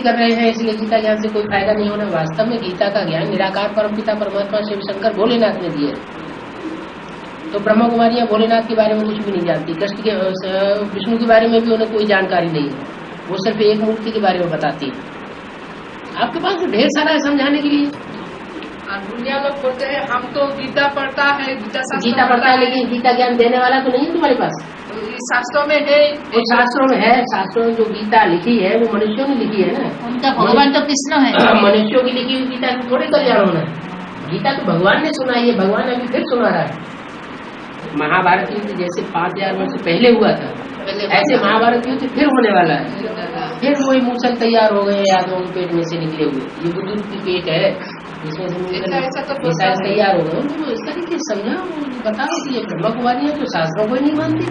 कर रहे हैं इसलिए गीता ज्ञान से कोई फायदा नहीं होना। वास्तव में गीता का ज्ञान निराकार परमपिता परमात्मा शिव शंकर भोलेनाथ ने दिए। तो ब्रह्मा कुमारियां भोलेनाथ के बारे में कुछ भी नहीं जानती, कृष्ण के विष्णु के बारे में भी उन्हें कोई जानकारी नहीं है, वो सिर्फ एक मूर्ति के बारे में बताती है। आपके पास तो ढेर सारा है समझाने के लिए। दुनिया लोग बोलते हैं हम तो गीता पढ़ता है, गीता पढ़ता है, लेकिन गीता ज्ञान देने वाला तो नहीं है तुम्हारे पास। शास्त्रों में है, वो शास्त्रों में है, शास्त्रों में जो गीता लिखी है वो मनुष्यों ने लिखी है ना, उनका भगवान तो कृष्ण है। मनुष्यों की लिखी हुई गीता में थोड़े कल्याण होना है। गीता तो भगवान ने सुनाई है, भगवान अभी फिर सुना रहा है। महाभारत युद्ध जैसे 5000 वर्ष पहले हुआ था, ऐसे महाभारत युद्ध फिर होने वाला है। फिर वही मूसल तैयार हो गए यादवों के पेट में से निकले हुए, ये बुजुर्ग की पेट है जिसमें से तैयार हो गए। उनको इस तरीके से समझा, बताओ कि ये ब्रह्मा कुमारियां तो शास्त्रों को ही नहीं मानती।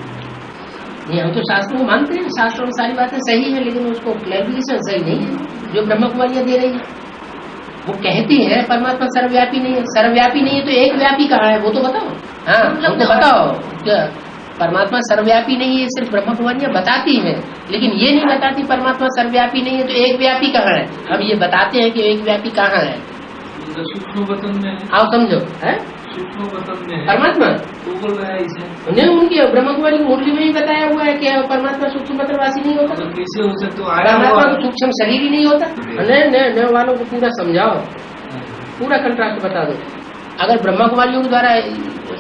नहीं, हम तो शास्त्रों को मानते हैं, शास्त्रों में सारी बातें सही है, लेकिन उसको क्लैरिफिकेशन सही नहीं है जो ब्रह्मा कुमारियां दे रही है। वो कहती है परमात्मा सर्वव्यापी नहीं है, सर्वव्यापी नहीं है तो एक व्यापी कहाँ है वो तो बताओ। हाँ हमको बताओ, क्या परमात्मा सर्वव्यापी नहीं है सिर्फ ब्रह्मा कुमारियां बताती है, लेकिन ये नहीं बताती परमात्मा सर्वव्यापी नहीं है तो एक व्यापी कहाँ है। हम ये बताते हैं कि एक व्यापी कहाँ है। आओ समझो, है परमात्मा उन्हें उनकी ब्रह्मा कुमारी की मुरली में ही बताया हुआ है कि परमात्मा सूक्ष्म पत्रवासी नहीं होता। कैसे हो सकते? परमात्मा को सूक्ष्म शरीर ही नहीं होता। न वालों को पूरा समझाओ, पूरा कंट्रास्ट बता दो। अगर ब्रह्मा कुमारियों के द्वारा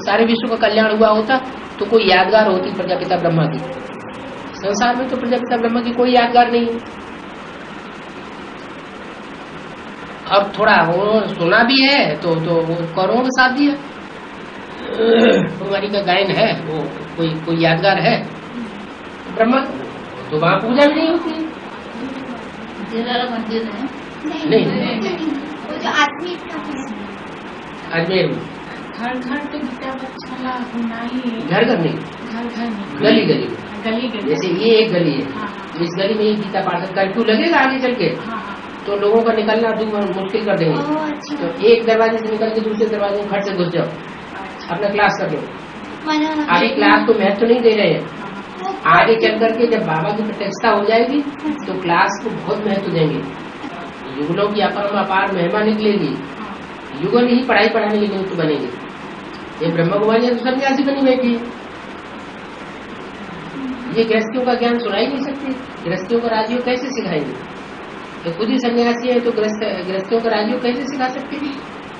सारे विश्व का कल्याण हुआ होता तो कोई यादगार होती प्रजापिता ब्रह्मा की। संसार में तो प्रजापिता ब्रह्मा की कोई यादगार नहीं है। अब थोड़ा वो सुना भी है तो कौरवों के साथ दिया कुमारी का गायन है, वो कोई यादगार है ब्रह्मा, तो वहाँ पूजा भी नहीं होती है। मंदिर है नहीं, वो जो आदमी अजमेर में घर घर तो गीता बच्चा होना ही, घर घर नहीं, गली गली गली जैसे ये एक गली है, इस गली में ये गीता पाठ कर्फ्यू लगेगा आगे चल के तो लोगों का निकलना मुश्किल कर देंगे। तो एक दरवाजे से निकल के दूसरे दरवाजे में खट से घुस जाओ, अपना क्लास कर लो। आगे क्लास को महत्व नहीं दे रहे हैं, आगे चल करके जब बाबा की प्रतिष्ठा हो जाएगी तो क्लास को बहुत महत्व देंगे। युगलों की अपार महिमा निकलेगी, युगल ही पढ़ाई पढ़ाने के नियुक्त बनेंगे। ये ब्रह्मा कुमारियां तो सन्यासी बनी बैठी है, ये गृहस्थियों का ज्ञान सुना ही नहीं सकती। गृहस्थियों का राजयोग कैसे सिखाएंगे? तो खुद ही सन्यासी है तो गृहस्थियों का राजयोग कैसे सिखा सकते?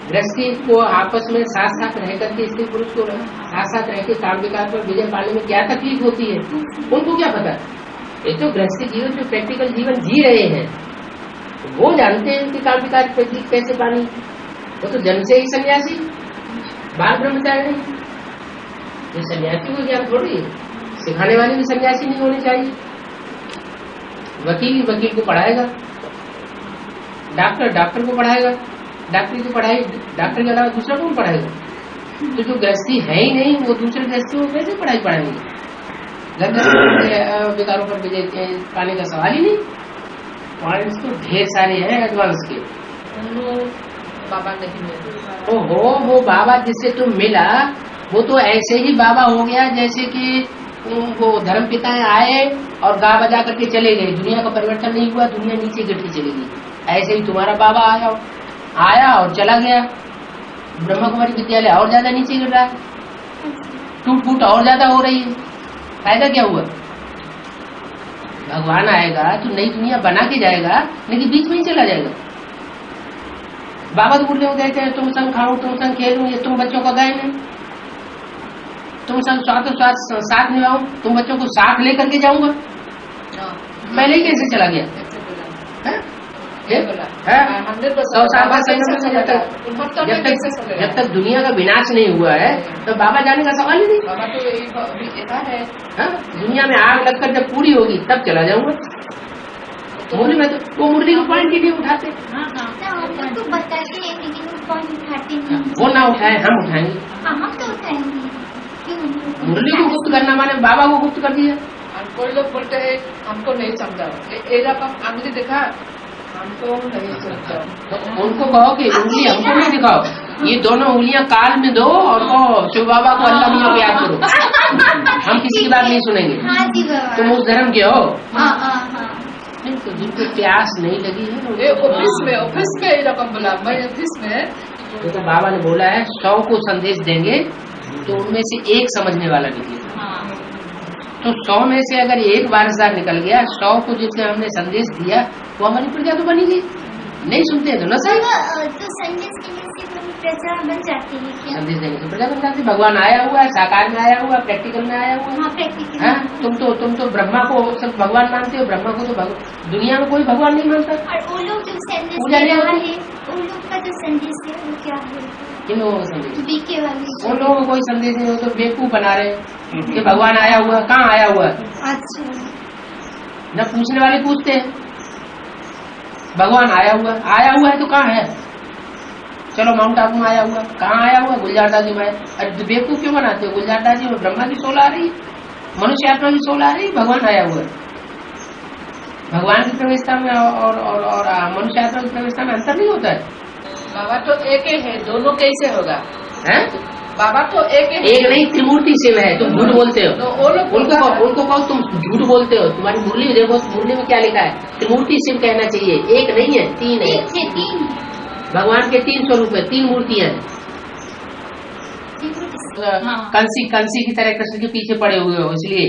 गृहस्थी को आपस में साथ साथ रह करके, स्त्री पुरुष को साथ साथ रह के काम विकार पर विजय पाने में क्या तकलीफ होती है उनको क्या पता। ये तो गृहस्थी जीवन जो प्रैक्टिकल जीवन जी रहे हैं वो जानते हैं कि काम विकार कैसे पानी। वो तो जन्म से ही सन्यासी, बाल ब्रह्मचारी नहीं। ये सन्यासी को ज्ञान थोड़ी है, सिखाने वाले भी सन्यासी नहीं होने चाहिए। वकील को पढ़ाएगा, डॉक्टर को पढ़ाएगा, डॉक्टरी की पढ़ाई डॉक्टर के अलावा दूसरा कौन पढ़ाएगा? तो जो गृहस्थी है ही नहीं वो दूसरे गृहस्थियों को कैसे पढ़ाई पढ़ाएंगे? विकारों पर विजय पाने का सवाल ही नहीं। पॉइंट्स तो ढेर सारे हैं एडवांस के। बाबा नहीं मिले, वो बाबा जिससे तुम मिला वो तो ऐसे ही बाबा हो गया जैसे कि वो धर्म पिता आए और गा बजा करके चले गए, दुनिया का परिवर्तन नहीं हुआ, दुनिया नीचे गिरती चलेगी। ऐसे ही तुम्हारा बाबा आया और चला गया। ब्रह्मा कुमारी विद्यालय और ज्यादा नीचे गिर रहा है, टूट फूट और ज्यादा हो रही है। फायदा क्या हुआ? भगवान आएगा तो नई दुनिया बना के जाएगा, लेकिन बीच में ही चला जाएगा। बाबा तो बोल रहे कहते हैं तुम संग खाओ, तुम संग खेलूं, ये तुम बच्चों का गायन है। तुम संग साथ निभाऊं, तुम बच्चों को साथ लेकर के जाऊंगा। पहले ही कैसे चला गया? जब तक दुनिया का विनाश नहीं हुआ है तो बाबा जाने का सवाल ही नहीं। बाबा तो है, दुनिया में आग लगकर जब पूरी होगी तब चला जाऊंगा। मुरली में तो वो मुरली को पॉइंट ही नहीं उठाते। तो बताते हैं लेकिन वो पॉइंट उठाते नहीं। वो ना उठाए, हम उठाएंगे। हम तो उठाएंगे। मुरली को गुप्त करना माने बाबा को गुप्त कर दिया। कोई लोग बोलते हैं हमको नहीं समझा, आंगली दिखा हमको नहीं समझा। तो उनको कहो कि उंगली हमको नहीं दिखाओ, ये दोनों उंगलियां काल में दो और कहो शिव बाबा को अल्लाह मियां को याद करो। हम किसी की बात नहीं सुनेंगे। तुम उस धर्म के हो। हाँ। तो जिनको प्यास नहीं लगी है ये ऑफिस में ये रकम बोला, मैं ऑफिस में तो बाबा ने बोला है 100 को संदेश देंगे तो उनमें से एक समझने वाला निकलेगा। तो 100 में से अगर एक वारसदार निकल गया, 100 को जिसने हमने संदेश दिया वो हमारी प्रजा तो बनी गई। नहीं सुनते तो न सही। तो संदेश देने से प्रजा बन जाती है क्या? संदेश देने से प्रजा बन जाती है। भगवान आया हुआ है, साकार में आया हुआ, प्रैक्टिकल में आया हुआ। हाँ, प्रैक्टिकल। हाँ, तुम तो ब्रह्मा को सब भगवान मानते हो, ब्रह्मा को तो दुनिया में कोई भगवान नहीं मानता। और वो लोग जो संदेश पूजा दे नहीं रहा होती। है, उन लोग का जो संदेश है वो क्या है? किन लोगों का संदेश? बीके वाले। उन लोगों को कोई संदेश नहीं हो तो बेवकूफ बना रहे कि भगवान आया हुआ। कहाँ आया हुआ? अच्छा, न पूछने वाले पूछते हैं भगवान आया हुआ है तो कहाँ है? चलो माउंट आबू में आया हुआ, कहाँ आया हुआ? गुलजार दादी में। अरे तो बेवकूफ क्यों बनाते हो? गुलजार दादी में ब्रह्मा की सोल आ रही, मनुष्य आत्मा की सोल आ रही, भगवान आया हुआ है। भगवान की प्रवेशता में और मनुष्य आत्मा की प्रवेशता में अंतर नहीं होता है। बाबा तो एक ही है, दोनों कैसे होगा? हैं? बाबा तो एक नहीं, त्रिमूर्ति शिव है। तुम झूठ बोलते हो। तो वो लोग उनको कहो तुम झूठ बोलते हो। तुम्हारी मुरली देखो, मुरली में क्या लिखा है? त्रिमूर्ति शिव कहना चाहिए। एक नहीं है, 3 है। तीन भगवान के 3 स्वरूप है, 3 मूर्तियां हैं। कंसी की तरह कृष्ण के पीछे पड़े हुए हो इसलिए,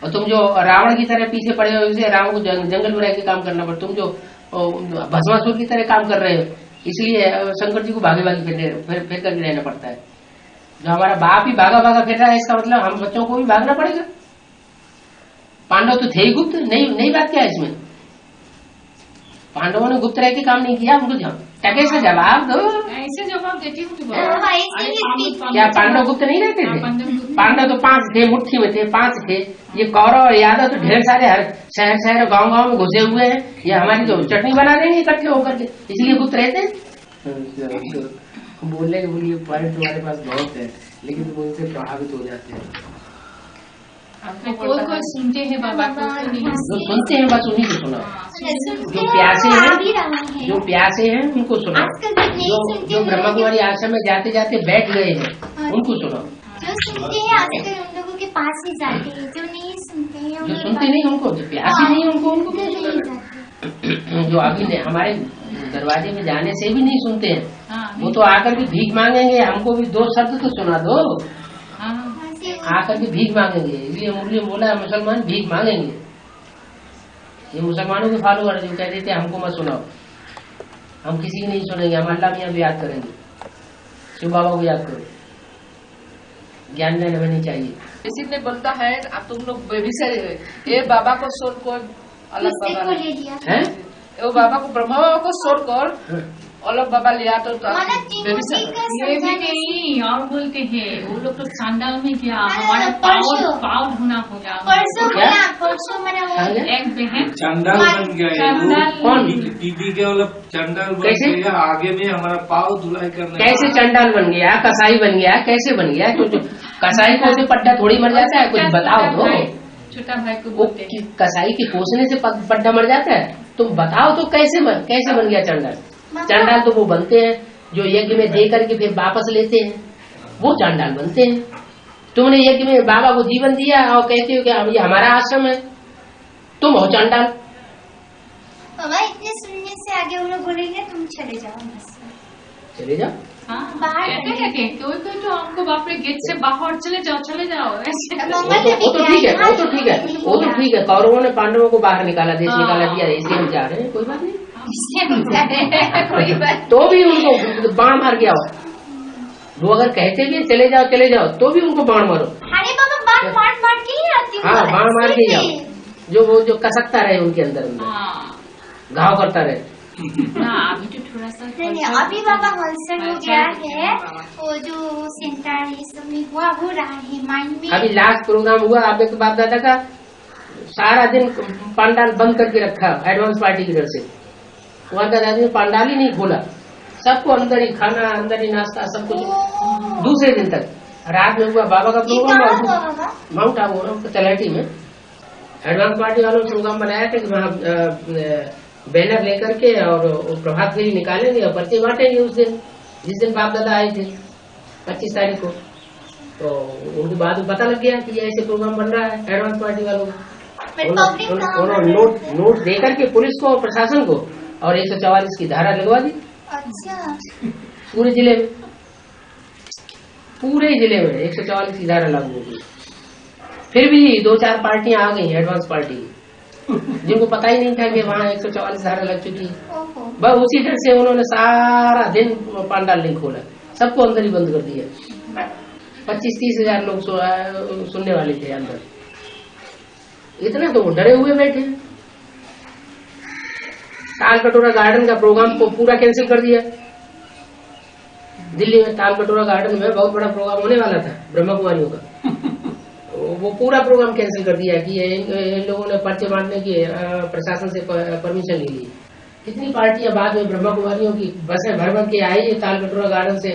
और तुम जो रावण की तरह पीछे पड़े हो इसलिए रावण को जंगल में रह के काम करना पड़ता। तुम जो भस्मासुर की तरह काम कर रहे हो इसलिए शंकर जी को भागे फिर करके रहना पड़ता है। जो हमारा बाप ही भागा फिर रहा है, इसका मतलब हम बच्चों को भी भागना पड़ेगा। पांडव तो थे ही गुप्त, नहीं बात क्या है इसमें? पांडवों ने गुप्त रह के काम नहीं किया। उनको टके से जवाब दो। ऐसे जवाब देती हूँ तो क्या पांडव गुप्त नहीं रहते थे? पांडव तो 5 थे, मुट्ठी में थे, 5 थे। ये कौरव और यादव तो ढेर सारे हर शहर गांव में घुसे हुए हैं। ये हमारी तो चटनी बना देंगे इकट्ठे होकर के, इसलिए गुप्त रहते हैं। बोलने के बोलिए पॉइंट तुम्हारे पास बहुत है, लेकिन तुम उनसे प्रभावित हो जाते हैं। कोई सुनते हैं बाबा को, जो सुनते हैं बस उन्हीं को सुना। जो प्यासे हैं उनको सुना। जो ब्रह्मा कुमारी आश्रम में जाते जाते बैठ गए हैं उनको सुना। जो सुनते हैं आजकल उन लोगों के पास ही जाते हैं, जो नहीं सुनते हैं, जो सुनते नहीं उनको, जो प्यासे नहीं उनको क्या सुना? जो अभी हमारे दरवाजे में जाने से भी नहीं सुनते हैं, वो तो आकर के भीख मांगेंगे। हमको भी 2 शब्द तो सुना दो। आकर के भीख मांगेंगे। इसलिए मुरली बोला है मुसलमान भीख मांगेंगे। ये मुसलमानों के फॉलोअर जो कहते थे हमको मत सुनाओ, हम किसी की नहीं सुनेंगे, हम अल्लाह मियां भी याद करेंगे, शिव बाबा को याद करो। ज्ञान देने में नहीं चाहिए। किसी ने बोलता है अब तुम लोग बेबीसर है, ये बाबा को छोड़ को अलग बाबा ले लिया है, वो बाबा को ब्रह्मा बाबा को छोड़ कर अलग बाबा लिया तो बेबीसर। ये भी नहीं और बोलते हैं वो लोग तो चांडाल में गया, हमारा पाव ढूंढना होगा। परसों मना एक बहन चांडाल बन गया। कौन? दीदी के मतलब चांडाल बन गया। आगे में हमारा पाव धुलाई करना। कैसे चांडाल बन गया? कसाई बन गया? कैसे बन गया? कुछ कसाई को से पट्टा थोड़ी मर जाता है, कुछ बताओ तो। छोटा भाई को बोलते हैं कसाई के कोसने से पट्टा मर जाता है? तुम बताओ तो कैसे बन गया चांडाल? चांडाल तो वो बनते हैं जो यज्ञ में दे करके फिर वापस लेते हैं, वो चांडाल बनते हैं। तुमने यज्ञ में बाबा को जीवन दिया और कहते हो कि ये हमारा आश्रम है, तुम हो चांडाल। बाबा इतने सुनने से आगे वो लोग बोलेंगे तुम चले जाओ, चले जाओ। बाहर कहते हैं कोई तो हमको बाप रे गेट से बाहर चले जाओ ऐसे। वो तो ठीक है। कौरवों ने पांडवों को बाहर निकाला, देश निकाला दिया, इसलिए हम जा रहे हैं, कोई बात नहीं। तो भी उनको बाण मार गया हो। वो अगर कहते भी चले जाओ तो भी उनको बाण मारो। अरे बाबा बाण मार के ही आती हूँ। हाँ, बाण मार के जाओ। जो कसकता रहे उनके अंदर घाव करता रहे। अभी तो थोड़ा सा नहीं, अभी बाबा होलसेल हो गया है। वो जो सेंटर ये सब में हुआ हो रहा है माइंड में। अभी लास्ट प्रोग्राम हुआ आपके के बाप दादा का, सारा दिन पंडाल बंद करके रखा एडवांस पार्टी की तरफ से। वहाँ का दादी ने पंडाल ही नहीं खोला, सबको अंदर ही खाना, अंदर ही नाश्ता, सब कुछ। दूसरे दिन तक रात में हुआ बाबा का प्रोग्राम माउंट आबू तलहटी में। एडवांस पार्टी वालों ने प्रोग्राम बनाया था कि वहाँ बैनर लेकर के और प्रभात फेरी निकालेंगे और पर्चे बांटेंगे उस दिन, जिस दिन बाप दादा आए थे 25 तारीख को। तो उनके बाद पता लग गया कि ऐसे प्रोग्राम बन रहा है एडवांस पार्टी वालों का। उन्होंने नोट देकर के पुलिस को और प्रशासन को और 144 की धारा लगवा दी। अच्छा। पूरे जिले में 144 की धारा लागू होगी। फिर भी 2-4 पार्टियां आ गई एडवांस पार्टी जिनको पता ही नहीं था कि वहाँ 144 धारा लग चुकी है। बस उसी डर से उन्होंने सारा दिन पांडाल नहीं खोला, सबको अंदर ही बंद कर दिया। 25-30 हजार लोग सुनने वाले थे अंदर, इतना तो वो डरे हुए बैठे। ताल कटोरा गार्डन का प्रोग्राम को पूरा कैंसिल कर दिया। दिल्ली में ताल कटोरा गार्डन में बहुत बड़ा प्रोग्राम होने वाला था ब्रह्मा कुमारियों का, वो पूरा प्रोग्राम कैंसिल कर दिया कि इन लोगों ने पर्चे बांटने की प्रशासन से परमिशन ले ली। कितनी पार्टियां बाद में ब्रह्मा कुमारियों की बसें भर भर के आई ताल कटोरा गार्डन से।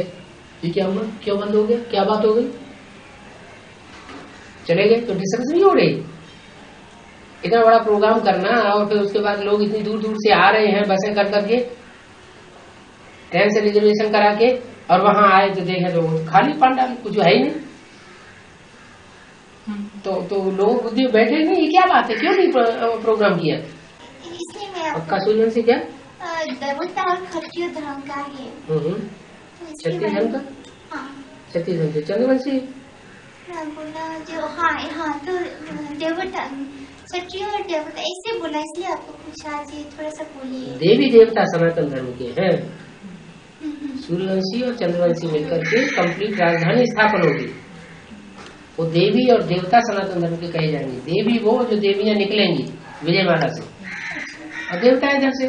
ये क्या हुआ, क्यों बंद हो गया, क्या बात हो गई, चले गए तो डिस्टर्बेंस नहीं हो रही। इतना बड़ा प्रोग्राम करना और फिर उसके बाद लोग इतनी दूर दूर से आ रहे हैं बसें कर करके, ट्रेन से रिजर्वेशन करा के, और वहां आए तो देखे तो खाली पांडाल, कुछ है ही नहीं। तो लोग बुद्धि बैठे नहीं, ये क्या बात है, क्यों नहीं प्रोग्राम किया। पक्का सूर्यवंशी से क्या देवता और क्षत्रिय धर्म का है। क्षत्रिय धर्म का, क्षत्रिय धर्म से चंद्रवंशी बोला जो। हाँ तो देवता क्षत्रिय और देवता ऐसे बोला, इसलिए आपको पूछा जी, थोड़ा सा बोलिए। देवी देवता सनातन धर्म के हैं। सूर्यवंशी और चंद्रवंशी मिलकर के कंप्लीट राजधानी स्थापन होगी। वो देवी और देवता सनातन धर्म के कहे जाएंगे। देवी वो जो देवियां निकलेंगी विजयमाला से, और देवता इधर से।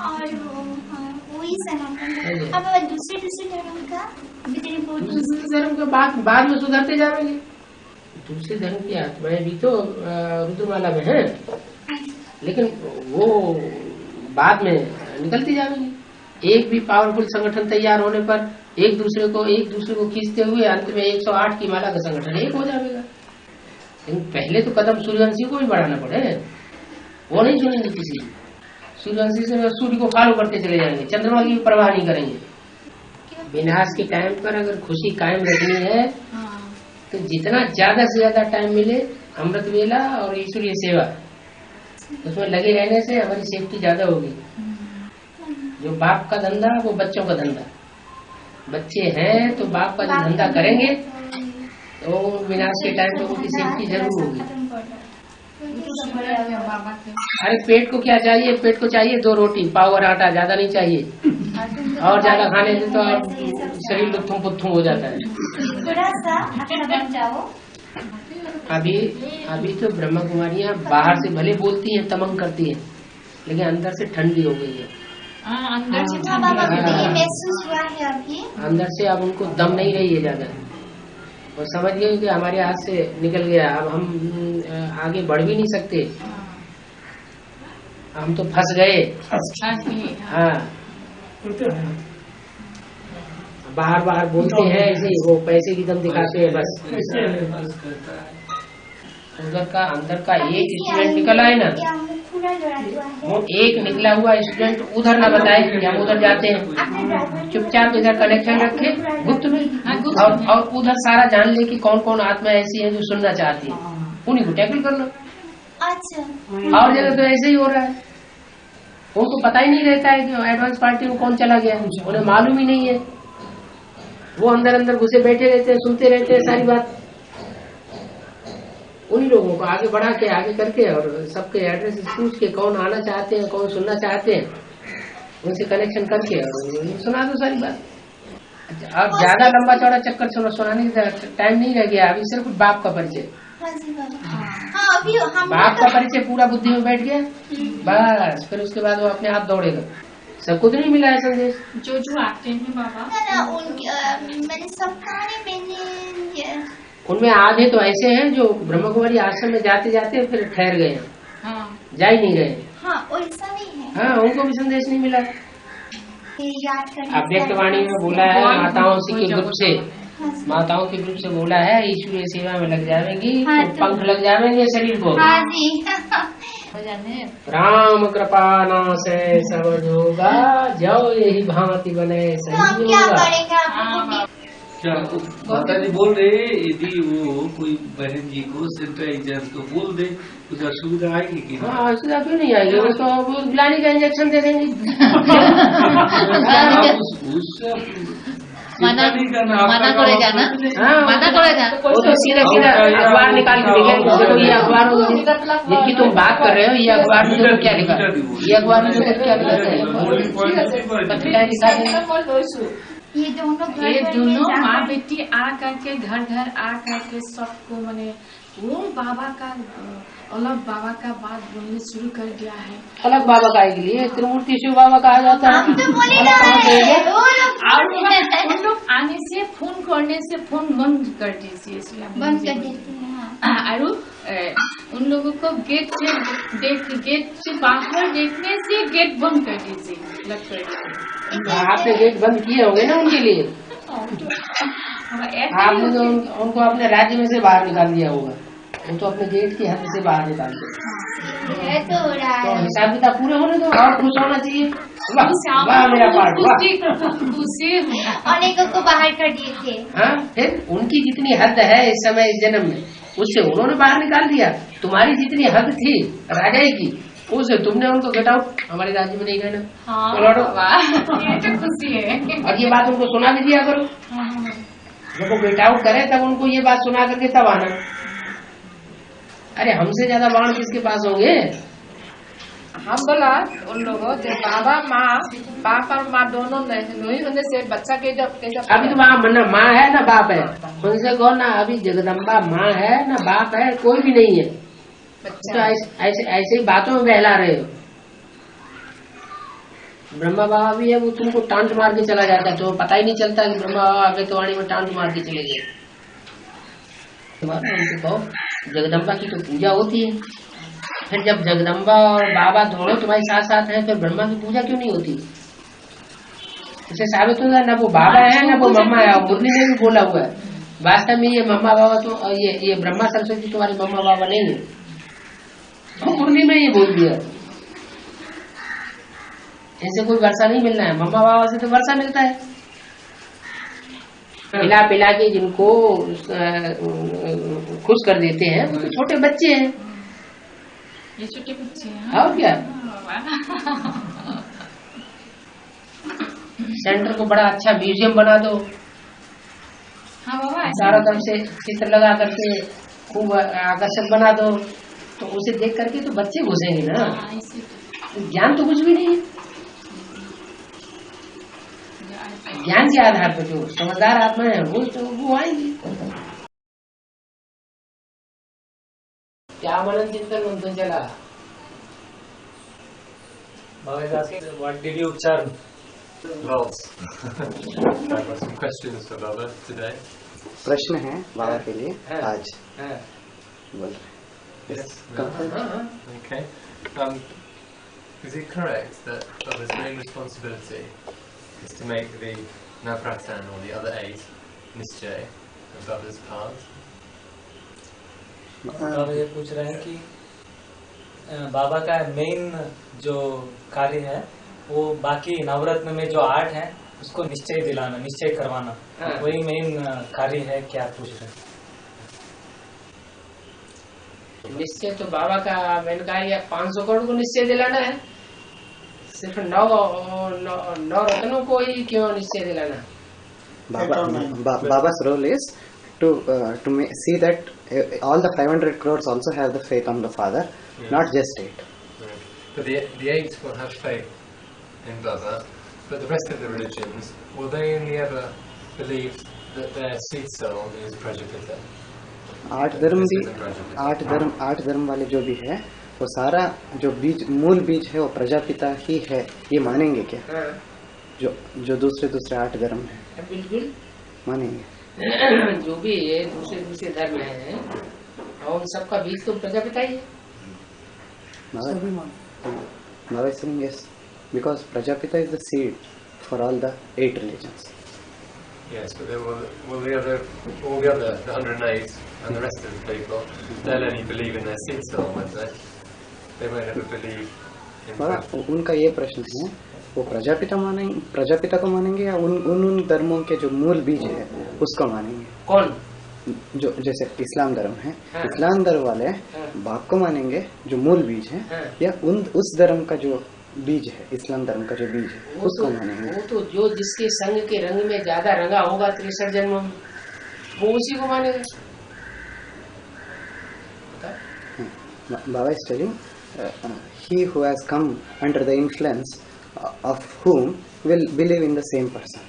और वही सनातन। अब दूसरे धर्म का दूसरे धर्म के बाद में सुधरते जाएंगे। दूसरे धर्म की आत्माएं भी तो रुद्रमाला में है, लेकिन वो बाद में निकलती जाएंगी। एक भी पावरफुल संगठन तैयार होने पर एक दूसरे को खींचते हुए अंत में 108 की माला का संगठन एक हो जाएगा। लेकिन पहले तो कदम सूर्यवंशी को भी बढ़ाना पड़े, वो नहीं सुनेंगे किसी। सूर्यवंशी से सूर्य को फॉलो करते चले जाएंगे, चंद्रमा की भी परवाह नहीं करेंगे। विनाश के टाइम पर अगर खुशी कायम रखनी है तो जितना ज्यादा से ज्यादा टाइम मिले अमृत वेला और ईश्वरीय सेवा, उसमें लगे रहने से हमारी सेफ्टी ज्यादा होगी। जो बाप का धंधा वो बच्चों का धंधा। बच्चे हैं तो बाप का जो धंधा करेंगे तो विनाश के टाइम पर उनकी सेफ्टी जरूर होगी। अरे पेट को क्या चाहिए, पेट को चाहिए 2 रोटी, पाव और आटा, ज्यादा नहीं चाहिए। और ज्यादा खाने से तो शरीर लुत्थुम पुत्थुम हो जाता है। थोड़ा सा समझाओ। अभी तो ब्रह्मा कुमारियाँ बाहर से भले बोलती हैं, तमंग करती हैं, लेकिन अंदर से ठंडी हो गई है। अंदर से महसूस हुआ है अभी। अंदर से अब उनको दम नहीं रही है ज्यादा, और समझ गए कि हमारे हाथ से निकल गया, अब हम आगे बढ़ भी नहीं सकते, हम तो फंस गए। हाँ, बाहर बोलते हैं ऐसे, वो पैसे की दम दिखाते हैं बस। अंदर का एक स्टूडेंट निकला है ना, वो एक निकला हुआ स्टूडेंट उधर ना बताए कि हम उधर जाते हैं। चुपचाप इधर कनेक्शन रखे गुप्त में, और उधर सारा जान ले कि कौन कौन आत्मा ऐसी है जो सुनना चाहती है, उन्हीं को टैकल कर लो। अच्छा। और जगह तो ऐसे ही हो रहा है, उनको पता ही नहीं रहता है कि एडवांस पार्टी में कौन चला गया, उन्हें मालूम ही नहीं है। वो अंदर घुसे बैठे रहते हैं, सुनते रहते हैं सारी बात। उन्हीं लोगों को आगे बढ़ा के आगे करके और सबके एड्रेस पूछ के कौन आना चाहते हैं, कौन सुनना चाहते हैं, उनसे कनेक्शन करके और सुना दो सारी बात। अब ज्यादा लंबा चौड़ा चक्कर सुनाने का टाइम नहीं रह गया। अभी सिर्फ बाप का परिचय, बाप का परिचय पूरा बुद्धि में बैठ गया, बस फिर उसके बाद वो अपने आप दौड़ेगा। सबको तो नहीं मिला है संदेश जो आते हैं बाबा। मैंने सब मैंने उनमें आधे तो ऐसे हैं जो ब्रह्मा कुमारी आश्रम में जाते जाते फिर ठहर गए हैं, जा ही नहीं गए। हाँ, ऐसा नहीं है। हाँ, उनको भी संदेश नहीं मिला। अव्यक्तवाणी में बोला है माताओं के ग्रुप से, माताओं के ग्रुप से बोला है ईश्वरीय सेवा में लग जाएंगी तो पंख लग जाएंगे शरीर को। हाँ जी। राम कृपा नाश सब होगा, जो यही भांति बने सही होगा। क्या माता जी बोल रहे यदि वो कोई बहन जी को सैनिटाइजर तो बोल दे कुछ असुविधा आएगी कि हाँ असुविधा क्यों नहीं आएगी, वो तो वो ग्लानी का इंजेक्शन दे देंगे। मना करे जाना, मना करे जाना। वो तो सीधा सीधा अखबार निकाल के देखेंगे, देखो ये अखबार जिनकी तुम बात कर रहे हो, ये अखबार में देखो क्या लिखा है, ये अखबार में देखो क्या लिखा है, पत्रिकाएं लिखा है। ये दोनों माँ बेटी आ करके घर घर आ करके सबको मैंने वो बाबा का अलग बाबा का बात बोलने शुरू कर दिया है। अलग बाबा का के लिए त्रिमूर्ति शिव बाबा कहा जाता है। हम तो बोले ना और उन लोग आने से फोन करने से फोन बंद कर दीजिए, इसलिए बंद कर देते हैं। और उन लोगों को गेट से बाहर देखने से गेट बंद कर दीजिए, लग कर दीजिए। आपने गेट बंद किए होंगे ना उनके लिए, आपने तो उनको अपने राज्य में से बाहर निकाल दिया होगा, वो तो अपने गेट की हद से बाहर निकाल दिया। तो हिसाब किताब पूरे होने दो, और खुश होना चाहिए। वाह मेरा पार्ट, वाह। अनेकों को बाहर कर दिए थे। हाँ, फिर उनकी जितनी हद है इस समय इस जन्म में, उससे उन्होंने बाहर निकाल दिया। तुम्हारी जितनी हद थी राजाई की, उसे तुमने उनको गेट आउट, हमारे राज्य में नहीं कहना। हाँ, तो लौटो। ये तो खुशी है। और ये बात उनको सुना भी दिया करो, जब वो गेट आउट करे तब उनको ये बात सुना करके तब आना। अरे हमसे ज्यादा बाण किसके पास होंगे। हम बोला उन लोगों जब बाबा माँ बाप और माँ दोनों नहीं होने से बच्चा के जब अभी तो वहाँ ना माँ है ना बाप है, उनसे कहो ना अभी जगदम्बा माँ है ना बाप है, कोई भी नहीं है। तो ऐसे ही बातों में बहला रहे हो। ब्रह्मा बाबा भी है, वो तुमको टांट मार के चला जाता है, तो पता ही नहीं चलता कि ब्रह्मा बाबा आगे तो वाणी में टांट मार के चले गए। उनको कहो जगदम्बा की तो पूजा होती है, फिर जब जगदम्बा और बाबा दोनों तुम्हारे साथ साथ हैं, फिर ब्रह्मा की पूजा क्यों नहीं होती। इससे साबित होता है ना वो बाबा है ना वो मम्मा है। मुरली ने भी बोला हुआ है, वास्तव में ये मम्मा बाबा तो ये ब्रह्मा सरस्वती तुम्हारे मम्मा बाबा नहीं है। मुरली में ये बोल दिया, इनसे कोई वर्षा नहीं मिलना है, मम्मा बाबा से तो वर्षा मिलता है। पिला पिला के जिनको खुश कर देते हैं वो तो छोटे बच्चे हैं। ये छोटे बच्चे हैं। और क्या, सेंटर को बड़ा अच्छा म्यूजियम बना दो, हाँ बाबा, चारों तरफ से चित्र लगा करके खूब आकर्षक बना दो, तो उसे देख करके तो बच्चे घुसेंगे ना। ज्ञान तो कुछ भी नहीं है, ज्ञान के आधार पर जो समझदार आत्मा है वो आएंगे। क्या मनन चिंतन मंथन चला। What did you observe? Lots. I've got some questions for Baba today. प्रश्न है बाबा के लिए आज। बोल Yes. Okay. Is it correct that Baba's main responsibility is to make the Navratan or the other 8 Nischay of Baba's path? बाबा ये पूछ रहे हैं कि बाबा का मेन जो कार्य है वो बाकी नवरत्न में जो 8 है उसको निश्चय दिलाना, निश्चय करवाना, वही मेन कार्य है। क्या पूछ रहे हैं। निश्चय तो बाबा का मेन कार्य 500 करोड़ को निश्चय दिलाना है, सिर्फ 9 रत्नों को ही क्यों निश्चय दिलाना। Baba's role is to see that all the 500 crores also have the faith on the Father, not just 8. Right. But the 8 will have faith in Baba, but the rest of the religions, will they only ever believe that their seed soul is Prajapita? 8 धर्म वाले जो भी है वो सारा जो बीज मूल बीज है वो प्रजापिता ही है, ये मानेंगे क्या। जो दूसरे 8 धर्म है बिल्कुल मानेंगे। जो भी है दूसरे धर्म है और उन सबका बीज तो प्रजापिता ही है। Baba is saying yes, because Prajapita is the seed for all the 8 religions. Yes, but will all the other 108 and the rest of the people, they'll only believe in their seed soul, won't they? They won't ever believe in उनका ये प्रश्न है वो प्रजापिता को मानेंगे या उन धर्मों के जो मूल बीज है उसको मानेंगे? कौन? जो जैसे इस्लाम धर्म है, हाँ। इस्लाम धर्म वाले बाप को मानेंगे जो मूल बीज है, हाँ। या उस धर्म का जो बीज है, इस्लाम धर्म का जो बीज है उसको मानेंगे? वो तो जो जिसके संग के रंग में ज्यादा रंगा होगा 63 जन्म में, वो उसी को मानेगा। Baba is telling, he who has come under the influence of whom will believe in the same person.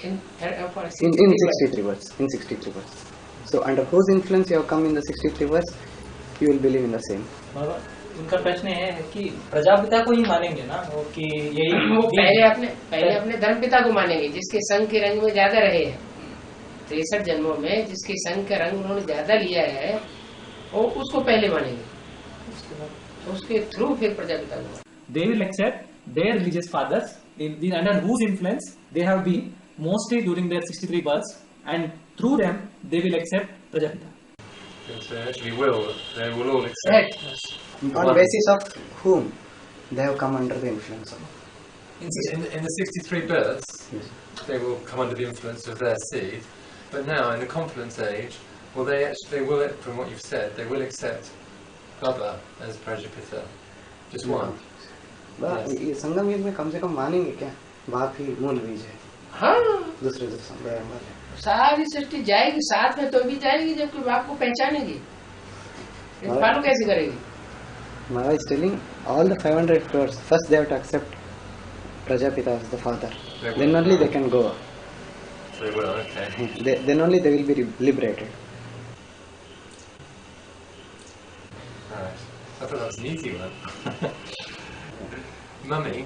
In 63 verse. In 63 verse. So under whose influence you have come in the 63 verse, you will believe in the same. बाबा उनका प्रश्न है कि प्रजापिता को ही मानेंगे ना, वो कि यही वो पहले अपने धर्म पिता को मानेंगे जिसके संग के रंग में ज्यादा रहे हैं 63 जन्मों में, जिसके संग का रंग उन्होंने ज्यादा लिया है वो उसको पहले मानेंगे, उसके थ्रू फिर प्रजापिता को। They will accept their religious fathers under whose influence they have been mostly during their 63 births, and through them they will accept Prajapita. Yes, they actually they will all accept. On basis of whom they have come under the influence of? In the 63 births, Yes. they will come under the influence of their seed, but now in the confluence age, well, they will, from what you've said, they will accept Baba as Prajapita, just one. ये संगम युग में कम से कम मानेंगे क्या बाप ही मूल बीज है? हाँ, दूसरे जो संप्रदाय वाले सारी सृष्टि जाएगी साथ में तो भी जाएगी जबकि बाप को पहचानेगी, फॉलो कैसे करेगी? Mara is telling all the 500 crores, first they have to accept Prajapita as the father. Then only they can go. They will, okay. Then only they will be liberated. Alright. I thought that was an easy one. Mummy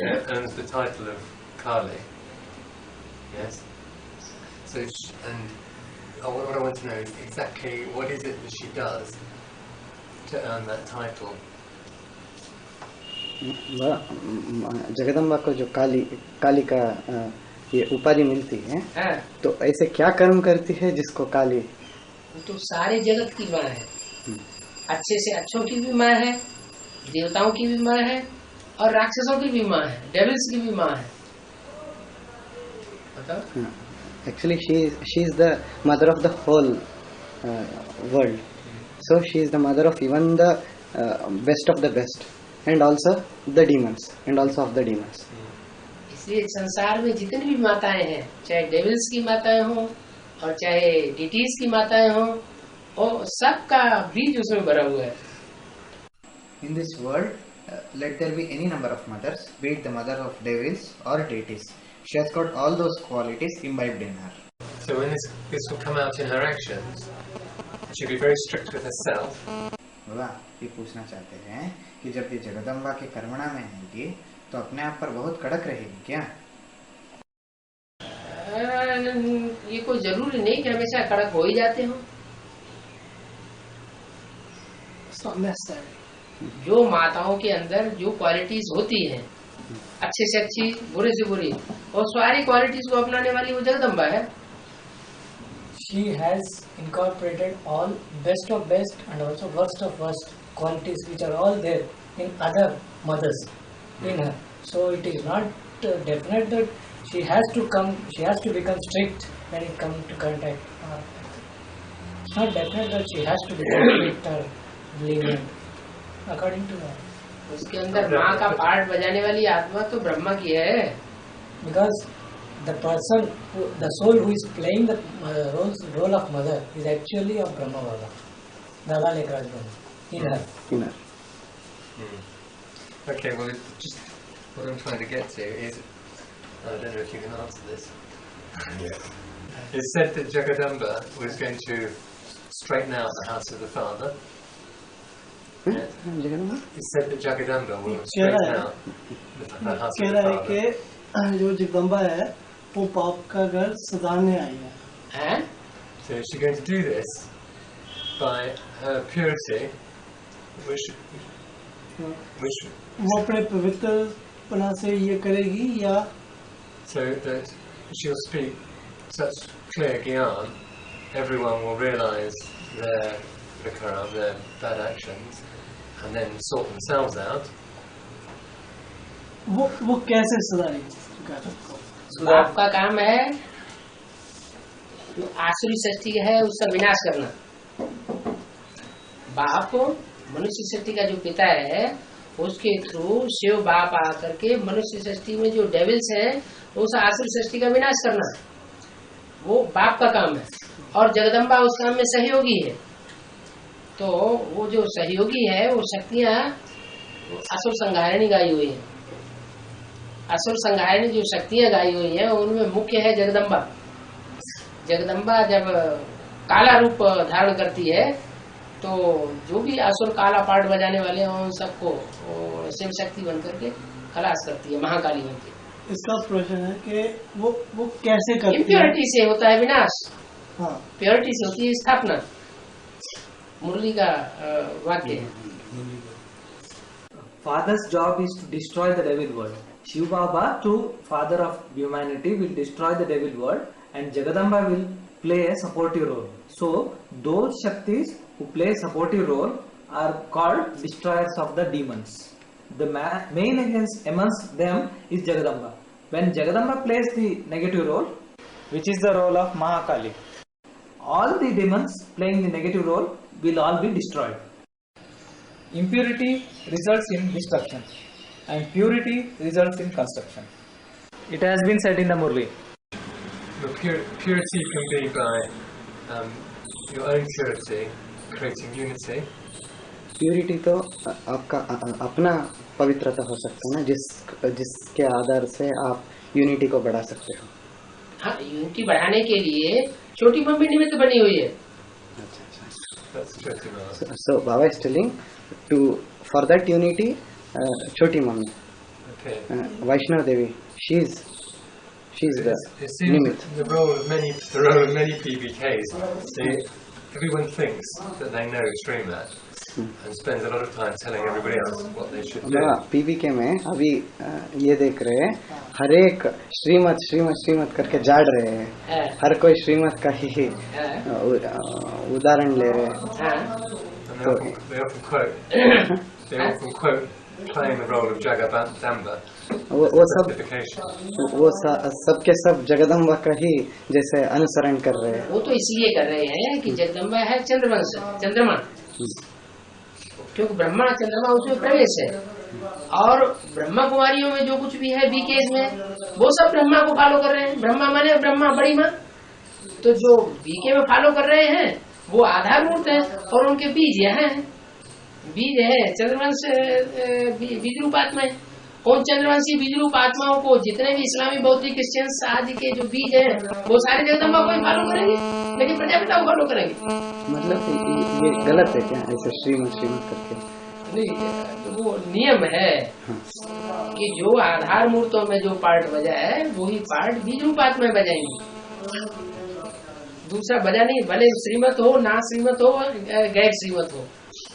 earns the title of Kali. Yes? So, what I want to know is exactly what is it that she does to earn that title? Jagdamba को जो काली का ये उपाधि मिलती है, हाँ। तो ऐसे क्या कर्म करती है जिसको काली? तो सारे जगत की माँ है, अच्छे से अच्छों की भी माँ है, देवताओं की भी माँ है और राक्षसों की भी माँ है, डेविल्स की भी माँ है। बताओ। Actually, she is the mother of the whole world. So she is the mother of even the best of the best, and also the demons, and also of the demons. इसलिए संसार में जितनी भी माताएं हैं, चाहे डेविल्स की माताएं हों और चाहे डिटीज की माताएं हों, और सबका बीज उसमें भरा हुआ है। In this world, let there be any number of mothers, be it the mother of devils or deities. She has got all those qualities imbibed in her. So when this will come out in her actions, she'll be very strict with herself. बाबा ये पूछना चाहते हैं कि जब ये जगदम्बा के कर्मणा में आएगी तो अपने आप पर बहुत कड़क रहेगी क्या? ये कोई जरूरी नहीं कि हमेशा कड़क हो ही जाते हो। जो माताओं के अंदर जो क्वालिटीज होती हैं, अच्छे से अच्छी, बुरे से बुरी, और सारी क्वालिटीज को अपनाने वाली वो जगदम्बा है। She has incorporated all best of best and also worst of worst qualities which are all there in other mothers in her. So it is not definite that she has to become strict when it comes to contact. It's not definite that she has to become strict or lenient according to her. उसके अंदर माँ का part बजाने वाली आत्मा तो ब्रह्मा की है। Because the person, the soul who is playing the role of mother is actually of Brahma Baba, Baba Lekraj Brahma, in her. In her. Okay, well, just what I'm trying to get to is, I don't know if you can answer this. It said that Jagadamba was going to straighten out the house of the father. Yeah. It said that Jagadamba will straighten out the house of the father. जो जगदम्बा है वो पाप का घर सदाने आई है। So she's going to do this by her purity, which वो अपने पवित्रपना से ये करेगी या so that she'll speak such clear gyan, everyone will realise their vikara, their bad actions, and then sort themselves out. वो कैसे सुधारेगी? बाप का काम है जो आसुरी सृष्टि है उसका विनाश करना। बाप मनुष्य सृष्टि का जो पिता है उसके थ्रू शिव बाप आकर के मनुष्य सृष्टि में जो डेविल्स हैं उस आसुरी सृष्टि का विनाश करना, वो बाप का काम है। और जगदम्बा उस काम में सहयोगी है। तो वो जो सहयोगी है वो शक्तियां असुर संहारिणी गाई हुई है। असुर संहारिणी जो शक्तियां गाई हुई है उनमें मुख्य है जगदम्बा। जगदम्बा जब काला रूप धारण करती है तो जो भी असुर काला पार्ट बजाने वाले हैं उन सबको शिव शक्ति बन करके खलास करती है, महाकाली बनती है। इसका प्रश्न है कि वो कैसे करती है? इम्प्योरिटी से होता है विनाश, हाँ, प्योरिटी से होती है स्थापना। मुरली का वाक्य है। Father's job is to destroy the devil world. Shiv Baba, true father of humanity, will destroy the devil world, and Jagadamba will play a supportive role. So, those Shaktis who play a supportive role are called destroyers of the demons. The main amongst them is Jagadamba. When Jagadamba plays the negative role, which is the role of Mahakali, all the demons playing the negative role will all be destroyed. Impurity results in destruction and purity results in construction. It has been said in the Murli. The purity can be by your own purity, creating unity. Purity तो आपका अपना पवित्रता हो सकता है ना, जिसके आधार से आप यूनिटी को बढ़ा सकते हो। हाँ, यूनिटी बढ़ाने के लिए छोटी मम्मी निमित्त बनी हुई है। So Baba is telling for that unity, Choti Mummy, Vaishnav Devi, she's the nimit. The role of many PBKs. Everyone thinks that they know Srimad and spends a lot of time telling everybody else what they should do. PBK में अभी ये देख रहे हैं, हर एक श्रीमत करके झाड़ रहे हैं, हर कोई श्रीमत का ही उदाहरण ले रहे हैं। They often quote playing the role of Jagadamba. वो सबके सब जगदम्बा का ही जैसे अनुसरण कर रहे हैं। वो तो इसलिए कर रहे हैं कि जगदम्बा है चंद्रमा, क्योंकि ब्रह्मा चंद्रमा उसमें प्रवेश है। और ब्रह्मा कुमारियों में जो कुछ भी है बीकेस में वो सब ब्रह्मा को फॉलो कर रहे हैं। ब्रह्मा माने ब्रह्मा बड़ी माँ, तो जो बीके में फॉलो कर रहे हैं वो आधार मूर्त है और उनके बीज यहाँ है। बीज है चंद्रवंश बीज रूप आत्मा है। उन चंद्रवंशी बीज रूप आत्माओं को जितने भी इस्लामी बौद्धिक क्रिश्चियंस आदि के जो बीज हैं वो सारे जगदम्बा को ही फॉलो करेंगे, लेकिन प्रजापिता को फॉलो करेंगे। मतलब ये गलत है क्या, ऐसे श्रीमत करके? नहीं, वो नियम है कि जो आधार मूर्तों में जो पार्ट बजा है वही पार्ट बीज रूप आत्मा में बजाएंगे। दूसरा बजा नहीं, भले श्रीमत हो ना श्रीमत हो गैर श्रीमत हो,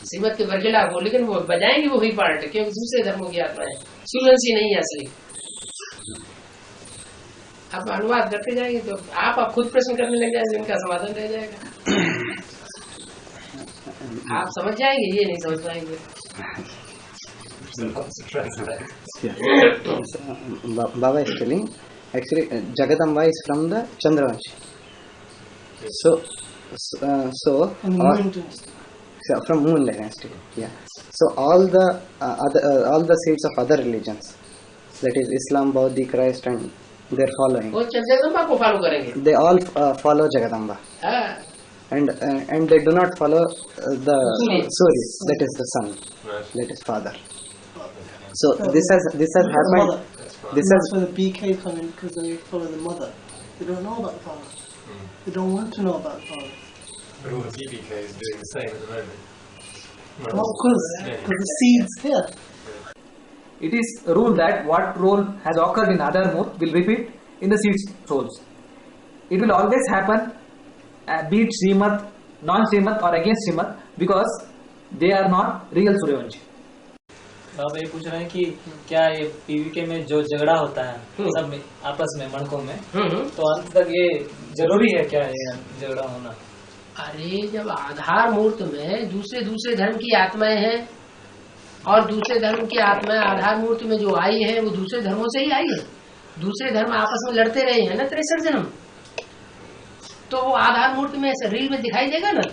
श्रीमत के बरखिलाफ हो, लेकिन वो बजाएंगे वही पार्ट, क्योंकि दूसरे धर्मों की आत्मा है, सूर्यवंशी नहीं है असली। आप अनुवाद करते जाएंगे तो आप खुद प्रश्न करने लग जाएंगे, इनका समाधान रह जाएगा। आप समझ जाएंगे, ये नहीं समझ पाएंगे। Baba is telling, actually Jagadamba is from the Chandravanshi. So from Moon dynasty, yeah. So all the seeds of other religions, that is Islam, Buddha, Christ, and their following, वो जगदम्बा को फॉलो करेंगे। they all follow Jagadamba, and they do not follow the Surya, that is the sun, that is father. So this has happened. That's where the BK come in, because they follow the mother. They don't know about the father. They don't want to know about the father. But all the PBKs are doing the same at the moment. Well, because the seed's here. It is a rule that what role has occurred in other mood will repeat in the seed souls. It will always happen, be it Srimat, non-Srimat or against Srimat, because they are not real Suryavanshi. बाबा ये पूछ रहे हैं कि क्या ये पीवीके में जो झगड़ा होता है सब में आपस में मणकों में, तो अंत तक ये जरूरी है क्या ये झगड़ा होना? अरे जब आधार मूर्त में दूसरे धर्म की आत्माएं हैं और दूसरे धर्म की आत्मा आधार मूर्ति में जो आई है वो दूसरे धर्मों से ही आई है। दूसरे धर्म आपस में लड़ते रहे हैं ना 63 जन्म, तो वो आधार मूर्ति में रील में दिखाई देगा ना।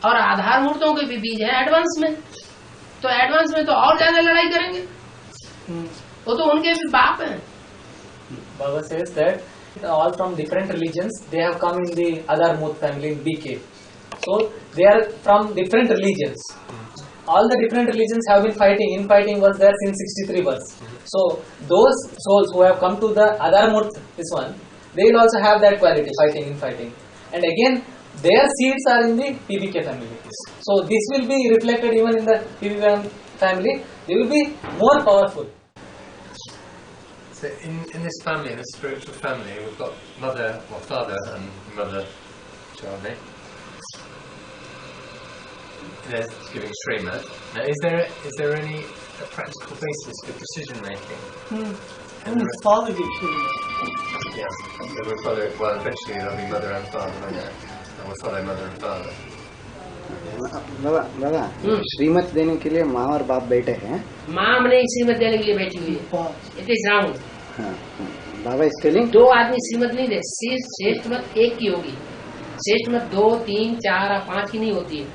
और आधार मूर्तों के भी बीज है एडवांस में, तो एडवांस में तो और ज्यादा लड़ाई करेंगे, वो तो उनके भी बाप हैं। Baba says that all from different religions they have come in the Adarmut family in BK. So they are from different religions. All the different religions have been fighting. Infighting was there since 63 births. So those souls who have come to the Adarmut, this one, they will also have that quality, fighting, infighting. And again, their seeds are in the PBK family. So this will be reflected even in the PBK family. They will be more powerful. So in this family, in this spiritual family, we've got mother, or father and mother, Charlie. They're giving Srimad. Now, is there any practical basis for decision making? And his father gives Srimad. Yeah, so we'll follow. Well, eventually there'll be mother and father, won't there? And we'll follow mother and father. बाबा श्रीमत देने के लिए माँ और बाप बैठे हैं। माँ नहीं श्रीमत देने के लिए बैठी हुई है। It is wrong. Baba is telling 2 आदमी श्रीमत नहीं दे, श्रेष्ठ मत एक की होगी। श्रेष्ठ मत 2, 3, 4 और 5 की नहीं होती है।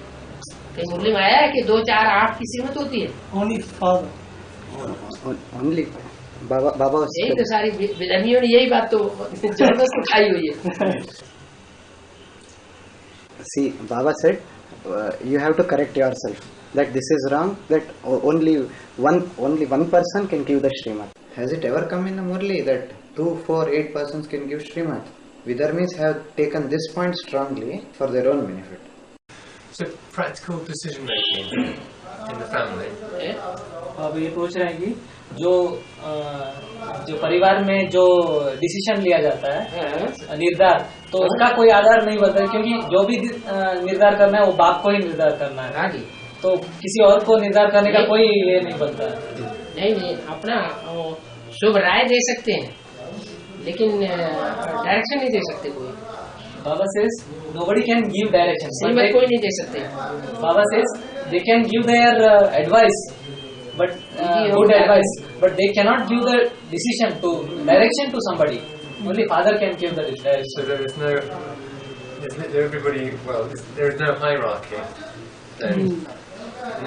कहीं मुरली में आया है कि 2, 4, 8 की श्रीमत होती है? ओनली बाबा यही तो सारी विधानियों ने यही बात तो जबरदस्त उठाई हुई है। See, Baba said, you have to correct yourself that this is wrong. That only one person can give the Srimad. Has it ever come in a Murli that 2, 4, 8 persons can give Srimad? Vidharmis have taken this point strongly for their own benefit. So practical decision making in the family. अब ये पूछ रहे हैं कि जो परिवार में जो डिसीजन लिया जाता है निर्धार, तो उसका कोई आधार नहीं बनता, क्योंकि जो भी निर्धार करना है वो बाप को ही निर्धार करना है, तो किसी और को निर्धार करने का कोई ये नहीं बनता। नहीं, अपना शुभ राय दे सकते हैं, लेकिन डायरेक्शन नहीं दे सकते कोई। Baba says nobody can give direction. कोई नहीं दे सकते। Baba says they can give their advice, but good advice, but they cannot give the decision to direction to somebody. Only father can give the direction. So there is no, everybody. Well, there is no hierarchy. Then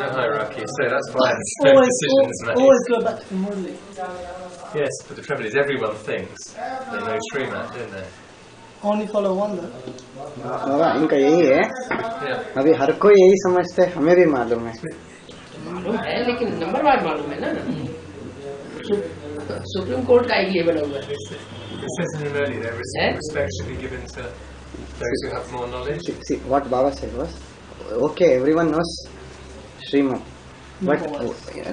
no hierarchy. So that's why no decisions made. Always go back to the Murli. Yes, but the trouble is, everyone thinks they know Srimad, don't they? Only follow one though. बाबा इनका यही है, अभी हर कोई यही समझते है, हमें भी मालूम है। मालूम है, लेकिन नंबर वार मालूम है ना। सुप्रीम कोर्ट का ये बना हुआ है। It says in the early there respect should be given to those who have more knowledge. See, what Baba said was, okay, everyone knows Srimad, but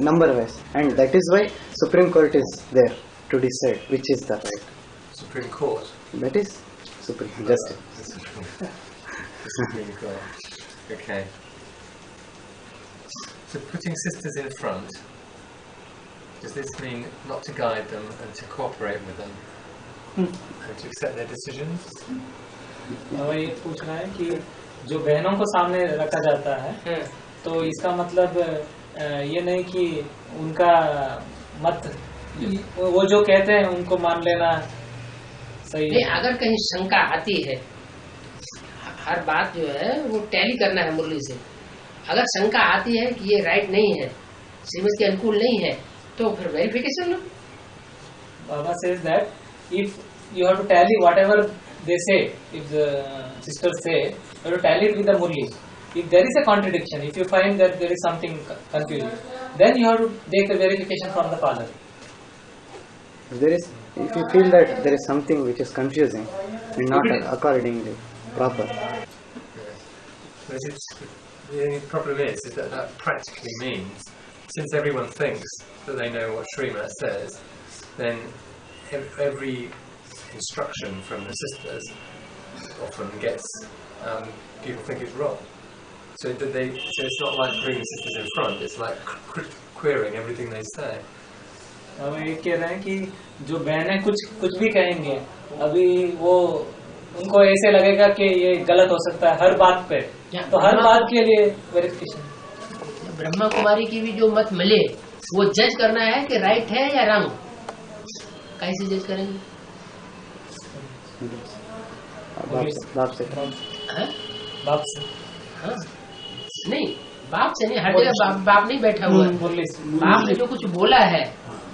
number wise, and that is why Supreme Court is there to decide which is the right. Supreme Court. That is Supreme Justice. Supreme Court. Okay. So putting sisters in front, does this mean not to guide them and to cooperate with them and to accept their decisions? बाबा ये पूछ रहा है कि जो बहनों को सामने रखा जाता है, तो इसका मतलब ये नहीं कि उनका मत वो जो कहते हैं उनको मान लेना सही है। अगर कहीं शंका आती है, हर बात जो है वो टैली करना है मुरली से। अगर शंका आती है कि ये राइट नहीं है, श्रीमत के अनुकूल नहीं है, तो फिर verification low. Baba says that if you have to tally whatever they say, if the sisters say, you have to tally it with the Murli. If there is a contradiction, if you find that there is something confusing, then you have to take a verification from the father. If you feel that there is something which is confusing and not accordingly proper. The problem is that practically means, since everyone thinks that they know what Srimad says, then every instruction from the sisters often gets, people think it's wrong. So it's not like putting the sisters in front, it's like querying everything they say. हम ये कह रहे हैं कि जो बहनें कुछ भी कहेंगे, अभी वो उनको ऐसे लगेगा कि ये गलत हो सकता है हर बात पे, तो हर बात के लिए वेरिफिकेशन। ब्रह्मा कुमारी की भी जो मत मिले वो जज करना है कि राइट है या रॉन्ग, कैसे जज करेंगे? बाप से हाँ? बाप से हाँ नहीं, बाप से नहीं, हर जगह बाप नहीं बैठा हुआ है। बाप ने जो कुछ बोला है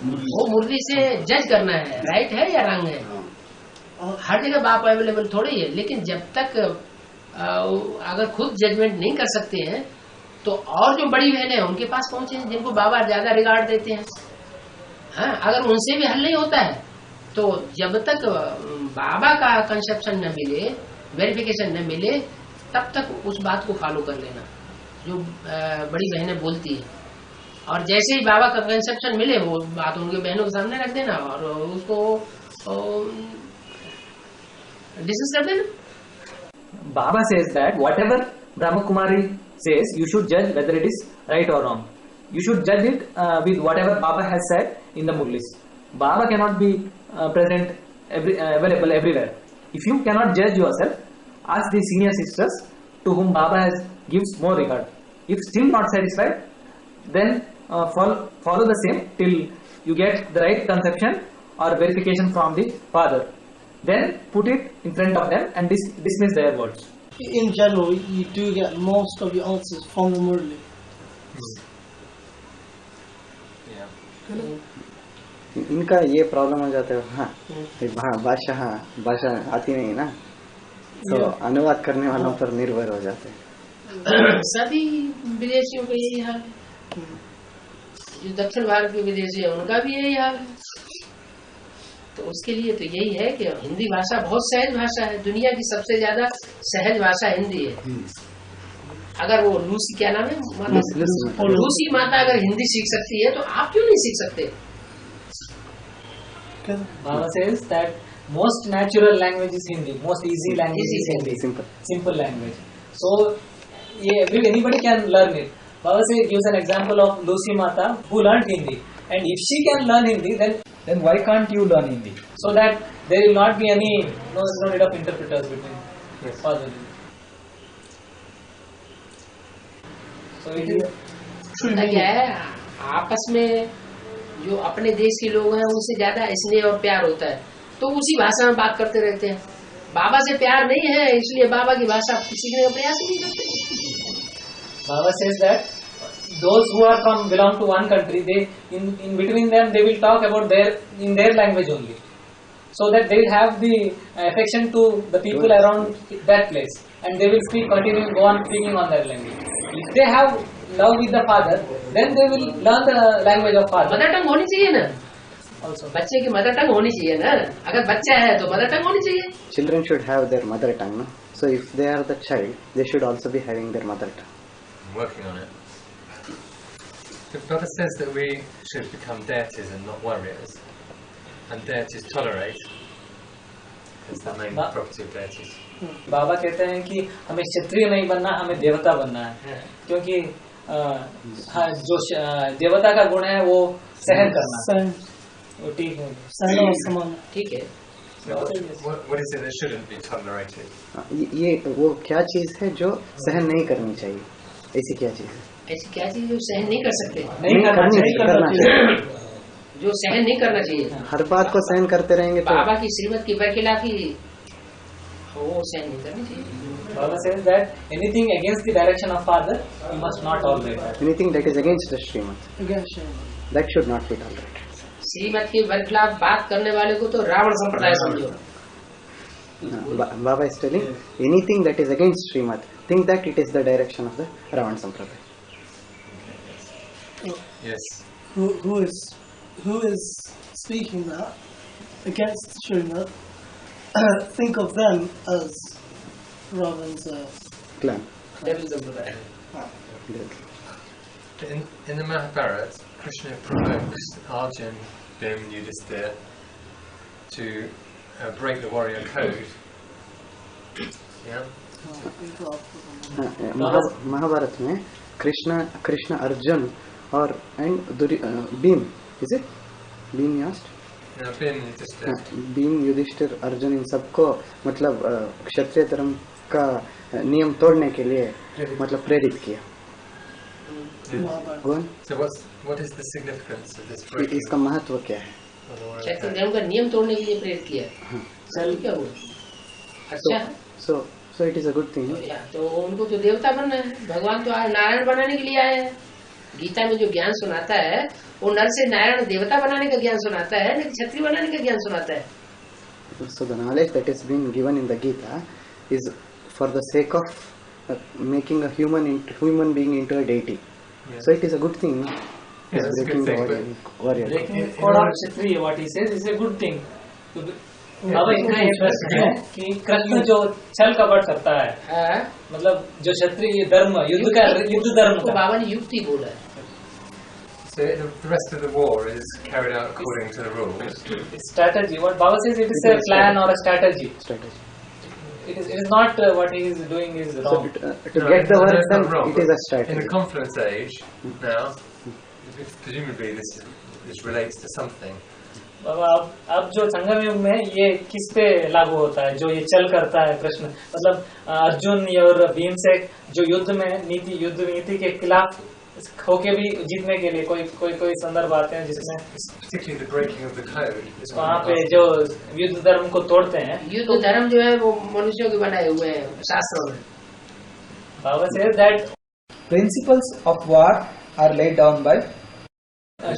वो मुरली से जज करना है, राइट है या रॉन्ग है। हर जगह बाप अवेलेबल थोड़ी है, लेकिन जब तक अगर खुद जजमेंट नहीं कर सकते हैं तो और जो बड़ी बहन है उनके पास पहुंचे हैं, जिनको बाबा ज्यादा रिगार्ड देते हैं। हाँ, अगर उनसे भी हल नहीं होता है तो जब तक बाबा का कंसेप्शन न मिले, वेरिफिकेशन न मिले, तब तक उस बात को फॉलो कर लेना जो बड़ी बहनें बोलती है। और जैसे ही बाबा का कंसेप्शन मिले वो बात उनके बहनों के सामने रख देना और उसको डिस्कस कर देना। Baba says that whatever Brahma Kumari says, you should judge whether it is right or wrong. You should judge it with whatever Baba has said in the Murlis. Baba cannot be present available everywhere. If you cannot judge yourself, ask the senior sisters to whom Baba has gives more regard. If still not satisfied, then follow the same till you get the right conception or verification from the father. Then put it in front of them and dismiss their words. In general, you do get most of your answers from the Murli. इनका ये problem हो जाता है। हाँ, भाषा आती नहीं ना, तो अनुवाद करने वालों पर निर्भर हो जाते हैं। सभी विदेशियों का यही हाल है, जो दक्षिण भारत के विदेशी है उनका भी यही हाल है। तो उसके लिए तो यही है कि हिंदी भाषा बहुत सहज भाषा है, दुनिया की सबसे ज्यादा सहज भाषा हिंदी है। अगर वो लूसी, क्या नाम है, लूसी माता अगर हिंदी सीख सकती है तो आप क्यों नहीं सीख सकते? Baba says that most natural language is Hindi, most easy language is Hindi, simple language. So anybody can learn it. Baba says, gives an example of Lucy Mata who learned Hindi, and if she can learn Hindi, then why can't you learn Hindi? So that there will not be any no need of interpreters between father. So it is क्या है, आपस में जो अपने देश के लोग हैं उनसे ज्यादा स्नेह और प्यार होता है, तो उसी भाषा में बात करते रहते हैं। बाबा से प्यार नहीं है, इसलिए बाबा की भाषा सीखने का प्रयास नहीं करते। Baba says that those who are belong to one country, they in between them they will talk about in their language only, so that they will have the affection to the people around that place, and they will go on speaking on that language. If they have love with the father, then they will learn the language of father. Mother tongue होनी चाहिए ना, बच्चे की mother tongue होनी चाहिए ना। अगर बच्चा है तो मदर टंग होनी चाहिए। Children should have their mother tongue, no? So if they are the child, they should also be having their mother tongue. I'm working on it. The Baba says that we should become deities and not warriors, and deities tolerate. That's the main property of deities. बाबा कहते हैं कि हमें क्षत्रिय नहीं बनना, हमें देवता बनना है, क्योंकि जो देवता का गुण है वो सहन करना, वो ठीक है, सहन और समान, ठीक है। What is it that shouldn't be tolerated? ये वो क्या चीज है जो सहन नहीं करनी चाहिए? ऐसी क्या चीज है? ऐसी क्या चीज जो सहन नहीं कर सकते? नहीं करना चाहिए, जो सहन नहीं करना चाहिए। हर बात को सहन करते रहेंगे तो बाबा की श्रीमत की बरखिलाफी वो सहन नहीं करनी चाहिए। Baba says that anything against the direction of father, you must not tolerate that. Anything that is against the Srimad, that should not be tolerated. श्रीमत के बरखिलाफ बात करने वाले को तो रावण संप्रदाय समझो। Baba is telling anything that is against Srimad, think that it is the direction of the Ravan Sampradaya. Yes. Who is speaking that against Srimad? Think of them as Ravan's clan. In the Mahabharata, Krishna provokes Arjun, Bhim, Yudhisthira to break the warrior code. Yeah. Mahabharat में कृष्ण अर्जुन और Bhim, is it Bhim यास्ट? Bhim, Yudhishthir, Arjun, इन सबको मतलब क्षत्रिय धर्म का नियम तोड़ने के लिए मतलब प्रेरित किया। Go on. So what is the significance of this breaking? इसका महत्व क्या है? क्षत्रिय धर्म का नियम तोड़ने के लिए प्रेरित किया। चल क्या हुआ? अच्छा। So it is a good thing. तो उनको तो देवता बनना है, भगवान तो नारायण बनाने के लिए आए हैं। गीता में जो ज्ञान सुनाता है वो नर से नारायण देवता बनाने का ज्ञान सुनाता है, नहीं क्षत्रिय बनाने का ज्ञान सुनाता है। So the knowledge that is being given in the Gita is for the sake of making a human being into a deity. Yeah. So it is a good thing. Yes, it's breaking the warrior. Breaking the code of Kshatriya, what he says, is a good thing. अब इतना ये प्रश्न है कि कृष्ण जो छल कपट करता है, मतलब जो क्षत्रिय धर्म युद्ध धर्म को बाबा ने युक्ति बोला है। So the rest of the war is carried out according to the rules. It's strategy. What Baba says, it is a plan or a strategy. It is not what he is doing is wrong. So to get the work done, it is a strategy. In the confluence age now, presumably this relates to something. बाबा अब जो संगम युग में ये किस पे लागू होता है, जो ये चल करता है कृष्ण, मतलब अर्जुन और भीमसेन जो युद्ध नीति के खिलाफ होके भी जीतने के लिए कोई संदर्भ आते हैं जिसमें वहाँ पे जो युद्ध धर्म को तोड़ते हैं। युद्ध धर्म जो है वो मनुष्यों के बनाए हुए हैं शास्त्रों में। बाबा says that principles of war are laid down by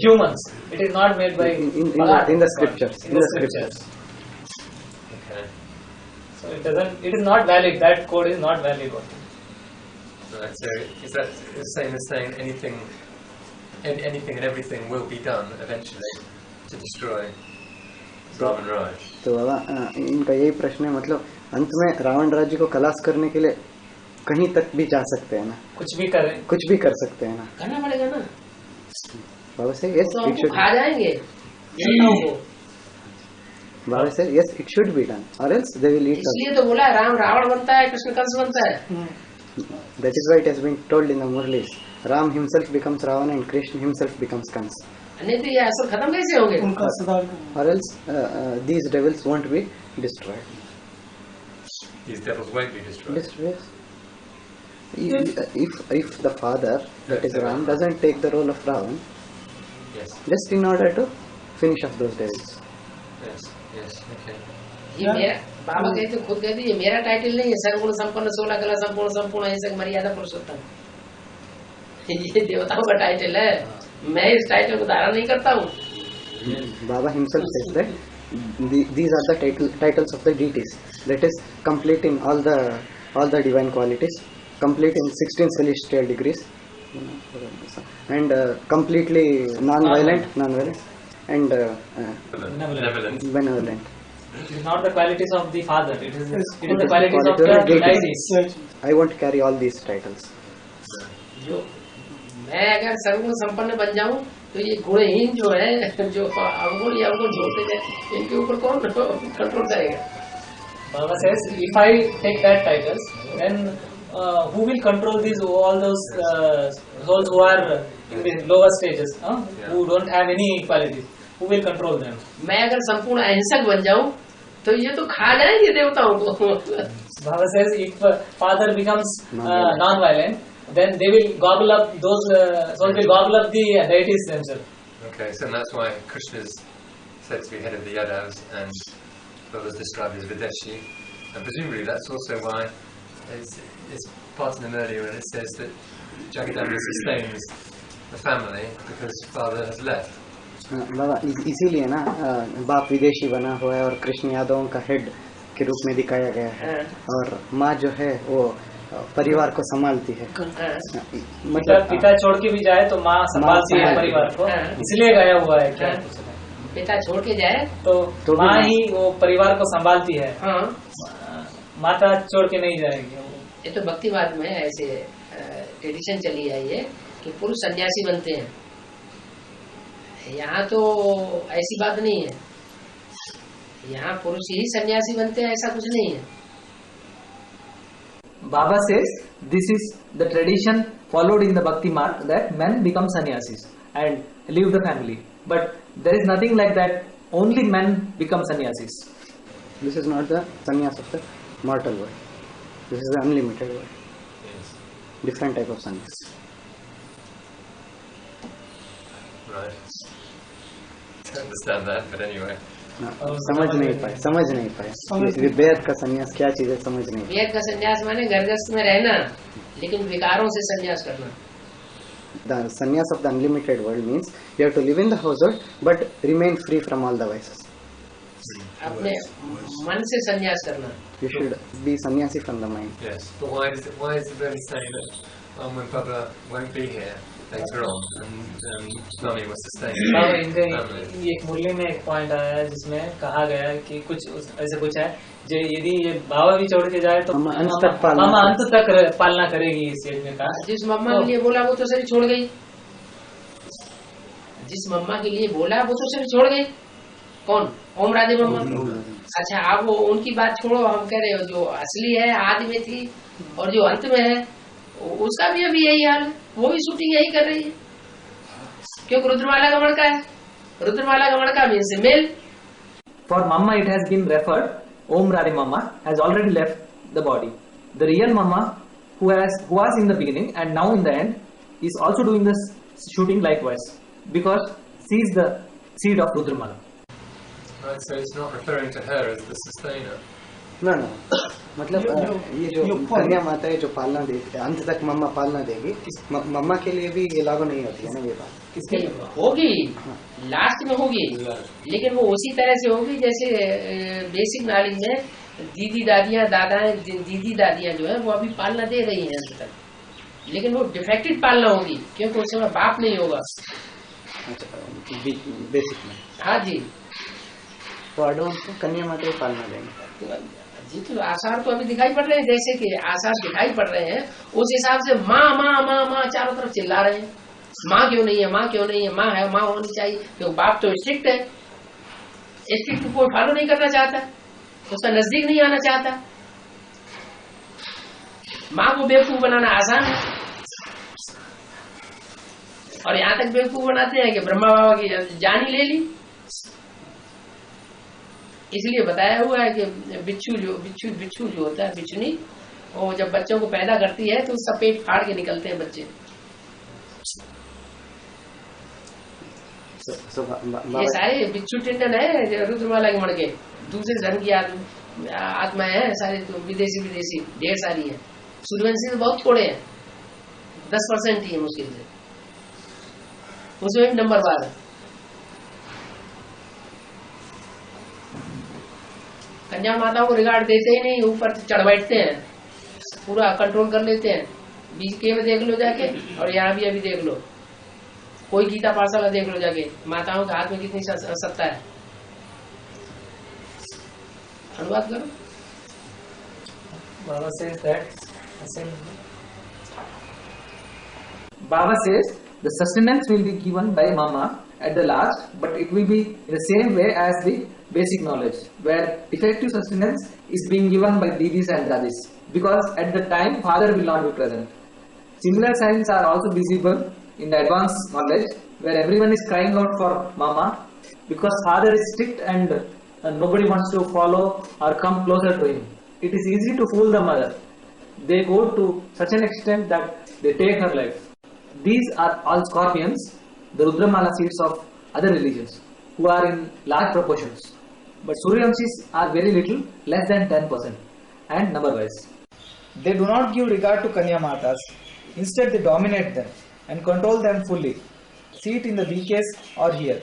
humans. It is not made by in the scriptures. In the scriptures. Okay. So it is not valid. That code is not valid. Right. So is that the same as saying anything and everything will be done eventually to destroy Ravan Raj? तो बाबा इनका यही प्रश्न है, मतलब अंत में रावण राज्य को खलास करने के लिए कहीं तक भी जा सकते हैं ना, कुछ भी कर सकते हैं ना, करना पड़ेगा ना। बाबा से yes तो it should खा जाएंगे बाबा से yes it should be done or else they will eat us. इसलिए तो बोला राम रावण बनता है, कृष्ण कंस बनता है। That is why it has been told in the Murlis, Ram himself becomes Ravana and Krishna himself becomes Kansa. नहीं तो ये असर खत्म कैसे होंगे? Or else these devils won't be destroyed. These devils won't be destroyed. If the father, that is Ram, doesn't take the role of Ravan, yes, just in order to finish off those devils. Yes, okay. ये मेरा बाबा कहते खुद कहते ये मेरा title नहीं है, सर्वगुण संपन्न 16 कला संपूर्ण ऐसा मर्यादा पुरुषोत्तम, ये देवताओं का टाइटल है, मैं इस टाइटल को धारण नहीं करता हूँ। Baba himself says that these are the titles of the deities, that is complete in all the divine qualities, complete in 16 celestial degrees, and completely non-violent and benevolent. It is not the qualities of the father. It is the qualities of the deities. I want to carry all these titles. जो मैं अगर सर्वगुण संपन्न बन जाऊं तो ये गुणहीन जो है, जो अवगुण या अवगुण जोड़ते हैं, इनके ऊपर कौन कंट्रोल करेगा? Baba says, if I take that titles, then who will control all those souls who are in the lower stages, who don't have any qualities? Who will control them? मैं अगर संपूर्ण अहिंसक बन जाऊं तो ये तो खा जाएंगे देवताओं को। Baba says, if father becomes non-violent, then they will gobble up those souls will gobble up the deities themselves. Okay, so that's why Krishna is said to be head of the Yadavs and Baba is described as Videshi, and presumably that's also why it's part in the earlier when it says that Jagadamba sustains the family because father has left. बाबा इसीलिए ना बाप विदेशी बना हुआ है और कृष्ण यादवों का head के रूप में दिखाया गया है, और माँ जो है वो परिवार को संभालती है। मतलब पिता छोड़ के भी जाए तो माँ संभालती है परिवार को, इसलिए गया हुआ है क्या? पिता छोड़ के जाए तो माँ ही वो परिवार को संभालती है, माता छोड़ के नहीं जाएगी। ये तो भक्तिवाद में ऐसे ट्रेडिशन चली आई है कि पुरुष सन्यासी बनते हैं, यहाँ तो ऐसी बात नहीं है, यहाँ पुरुष ही सन्यासी बनते हैं, ऐसा कुछ नहीं है। Baba says this is the tradition followed in the Bhakti Marg that men become sannyasis and leave the family, but there is nothing like that. Only men become sannyasis. This is not the sannyas of the mortal world. This is the unlimited world. Different type of sannyas. Right. Don't understand that, but anyway. समझ नहीं पाए बेद का संन्यास क्या चीज है समझ नहीं पाए। वेद का संन्यास माने घर गृहस्थ में रहना, लेकिन विकारों से संन्यास करना। The sannyas of the unlimited world means you have to live in the household but remain free from all the vices. अपने मन से संन्यास करना। You should be sannyasi from the mind. Yes, but why is it then saying that when Papa won't be here later on and Mummy was to stay Baba here? इनके एक मुरली में एक point आया है जिसमें कहा गया है कि कुछ ऐसे कुछ है जो यदि ये बाबा भी छोड़ के जाए तो मामा अंत तक पालना करेगी इस यज्ञ का। जिस मम्मा के लिए बोला वो तो शरीर छोड़ गई, जिस मम्मा के लिए बोला वो तो शरीर छोड़ गई। कौन? ओम राधे मम्मा। अच्छा आप वो उनकी बात छोड़ो, हम कह रहे हो जो असली है आदि में थी और जो अंत में है उसका भी अभी यही हाल है, वो भी शूटिंग यही कर रही है, क्योंकि रुद्रमाला का मड़का है। रुद्रमाला का मड़का means male. For Mama it has been referred, Om Radhe Mama has already left the body. The real Mama who was in the beginning and now in the end is also doing this shooting likewise because she is the seed of Rudramala. Right, so it's not referring to her as the sustainer. No, मतलब ये जो कन्या माता है जो पालना देगी अंत तक मम्मा पालना देगी, मम्मा के लिए भी ये लागू नहीं होती है ना ये बात? किसके लिए होगी? लास्ट में होगी, लेकिन वो उसी तरह से होगी जैसे बेसिक नॉलेज में दीदी दादियाँ दादाएं दीदी दादियाँ जो है वो अभी पालना दे रही हैं अंत तक, लेकिन वो डिफेक्टेड पालना होगी क्योंकि उस समय बाप नहीं होगा। बेसिक में हाँ जी, तो एडवांस को कन्या माता ही पालना देंगे जी। तो आसार तो अभी दिखाई पड़ रहे हैं, जैसे कि आसार दिखाई पड़ रहे हैं उस हिसाब से माँ माँ माँ माँ चारों तरफ चिल्ला रहे हैं, माँ क्यों नहीं है, माँ क्यों नहीं है, माँ है, माँ होनी चाहिए। क्योंकि बाप तो स्ट्रिक्ट है, स्ट्रिक्ट को कोई फॉलो नहीं करना चाहता, उसका नजदीक नहीं आना चाहता। माँ को बेवकूफ बनाना आसान है, और यहाँ तक बेवकूफ बनाते हैं कि ब्रह्मा बाबा की जान ही ले ली। इसलिए बताया हुआ है कि बिच्छू जो होता है, बिच्छुनी, वो जब बच्चों को पैदा करती है तो उसका पेट फाड़ के निकलते हैं बच्चे। ये सारे बिच्छू टिंडन है रुद्रमाला के मड़के, दूसरे धर्म की आत्माएं हैं सारे, तो विदेशी ढेर सारी है। सूर्यवंशी तो बहुत थोड़े हैं, 10% ही है मुश्किल से, उसमें नंबर 12। कन्या माताओं को रिगार्ड देते ही नहीं, ऊपर चढ़ बैठते हैं, पूरा कंट्रोल कर लेते हैं। बीके में देख लो जाके, और यहाँ भी अभी देख लो, कोई गीता पाठशाला देख लो जाके, माताओं के हाथ में कितनी सत्ता है। अनुवाद करो। Baba says that Baba says the sustenance will be given by Mama at the last, but it will be in the same way as the basic knowledge, where effective sustenance is being given by Didis and Dadis, because at the time father will not be present. Similar signs are also visible in the advanced knowledge, where everyone is crying out for Mama because father is strict and nobody wants to follow or come closer to him. It is easy to fool the mother. They go to such an extent that they take her life. These are all scorpions, the Rudramala seeds of other religions, who are in large proportions. But Suryavamshis are very little, less than 10%, and number-wise. They do not give regard to Kanya Matas. Instead, they dominate them and control them fully. See it in the BKs or here.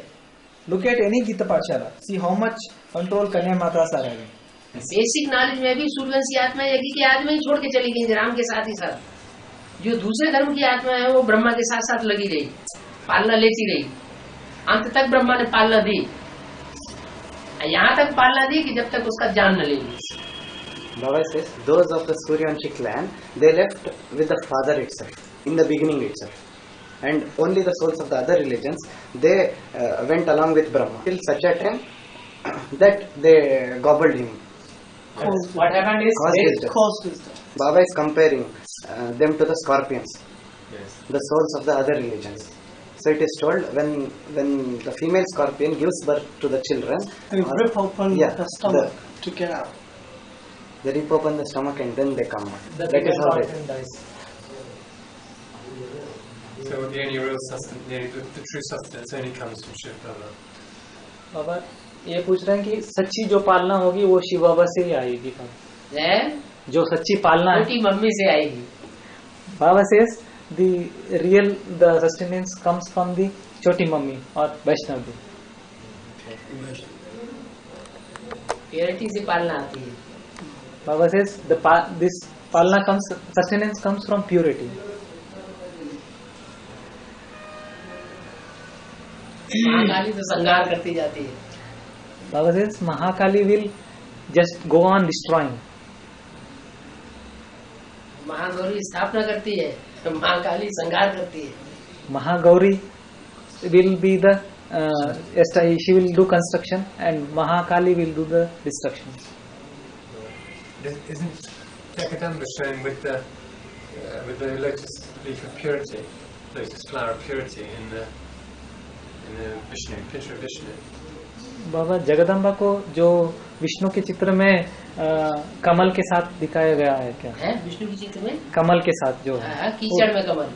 Look at any Gita Pathshala. See how much control Kanya Matas are having. Basic knowledge में भी सूर्यवंशी आत्मा यज्ञ की आत्मा ही छोड़ के चली गई राम के साथ ही साथ। जो दूसरे धर्म की आत्मा है वो ब्रह्मा के साथ साथ लगी रही, पालना लेती रही, अंत तक ब्रह्मा ने पालना दी, यहाँ तक पालना दी कि जब तक उसका जान न ले ली। Baba says those of the Suryavanshi clan, they left with the father itself in the beginning itself, and only the souls of the other religions they went along with Brahma till such a time that they gobbled him. What happened is caused his death. Baba is comparing them to the scorpions, yes, the souls of the other religions. So it is told when the female scorpion gives birth to the children, they rip open the stomach to get out. They rip open the stomach and then they come out. That is how they dies. So the only real sustenance, the true sustenance only comes from Shiv Baba. बाबा ये पूछ रहे हैं कि सच्ची जो पालना होगी वो शिव बाबा से ही आएगी। जो सच्ची पालना है छोटी मम्मी से आएगी। बाबा says the sustenance comes from the छोटी मम्मी और वैष्णव भी। प्योरिटी से पालना आती है। बाबा says this पालना sustenance comes from purity. Mahakali तो संहार करती जाती है। Baba says Mahakali will just go on destroying. Mahagauri स्थापना करती है, महाकाली संहार करती है। Mahagauri will be the she will do construction and Mahakali will do the destruction. Isn't Jagadamba shown with the lotus leaf of purity, lotus flower of purity in the Vishnu, picture of Vishnu? बाबा जगदम्बा को जो विष्णु के चित्र में कमल के साथ दिखाया गया है क्या है? विष्णु के चित्र में कमल के साथ जो कीचड़ में कमल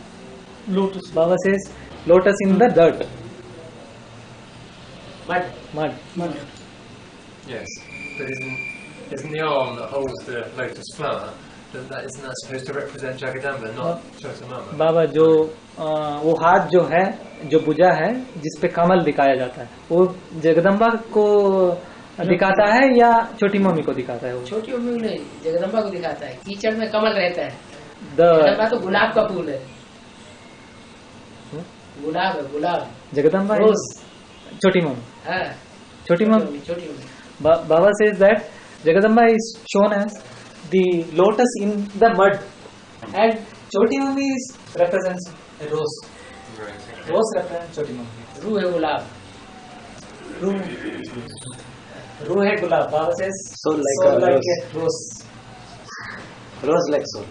लोटस। बाबा says lotus in the dirt, mud. Yes, but isn't the arm that holds the lotus flower, isn't that supposed to represent Jagadamba, not Chotamama? बाबा जो वो हाथ जो है, जो भुजा है जिस पे कमल दिखाया जाता है, वो जगदम्बा को दिखाता है या छोटी मम्मी को दिखाता है? वो छोटी मम्मी नहीं, जगदम्बा को दिखाता है। कीचड़ में कमल रहता है। जगदम्बा तो गुलाब का फूल है। गुलाब है, गुलाब। जगदम्बा छोटी मम्मी। छोटी mummy. Baba says that Jagadamba is shown as the lotus in the mud and Choti Mummy represents a rose. Rose represents Choti Mummy. Roo है गुलाब। Roo है गुलाब। Baba says soul like a rose. Rose like soul.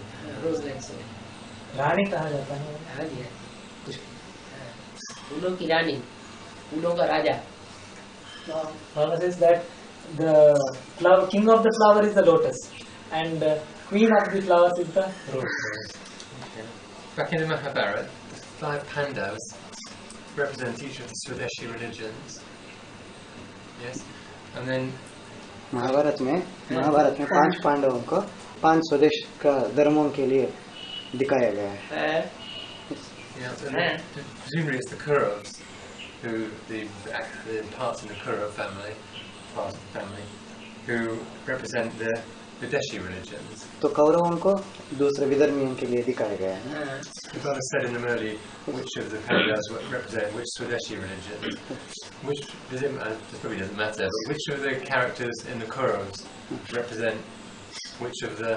Rose like soul. रानी कहा जाता है। रानी है। फूलों की रानी, फूलों का राजा। Baba says that the king of the flower is the lotus and queen of the flowers is the rose. Back in the Mahabharata, the 5 Pandavas represent each of the Swadeshi religions. Yes, and then Mahabharat में 5 पांडवों को 5 स्वदेश का धर्मों के लिए दिखाया गया है। Presumably it's the Kauravas who the parts in the Kaurav family, who represent the Videshi religions. तो कौरवों को दूसरे विधर्मियों के लिए दिखाया गया है। The brother said in the early which of the Pandavas represent which Swadeshi religion. Which does it matter? This probably doesn't matter. But which of the characters in the Kauravas represent which of the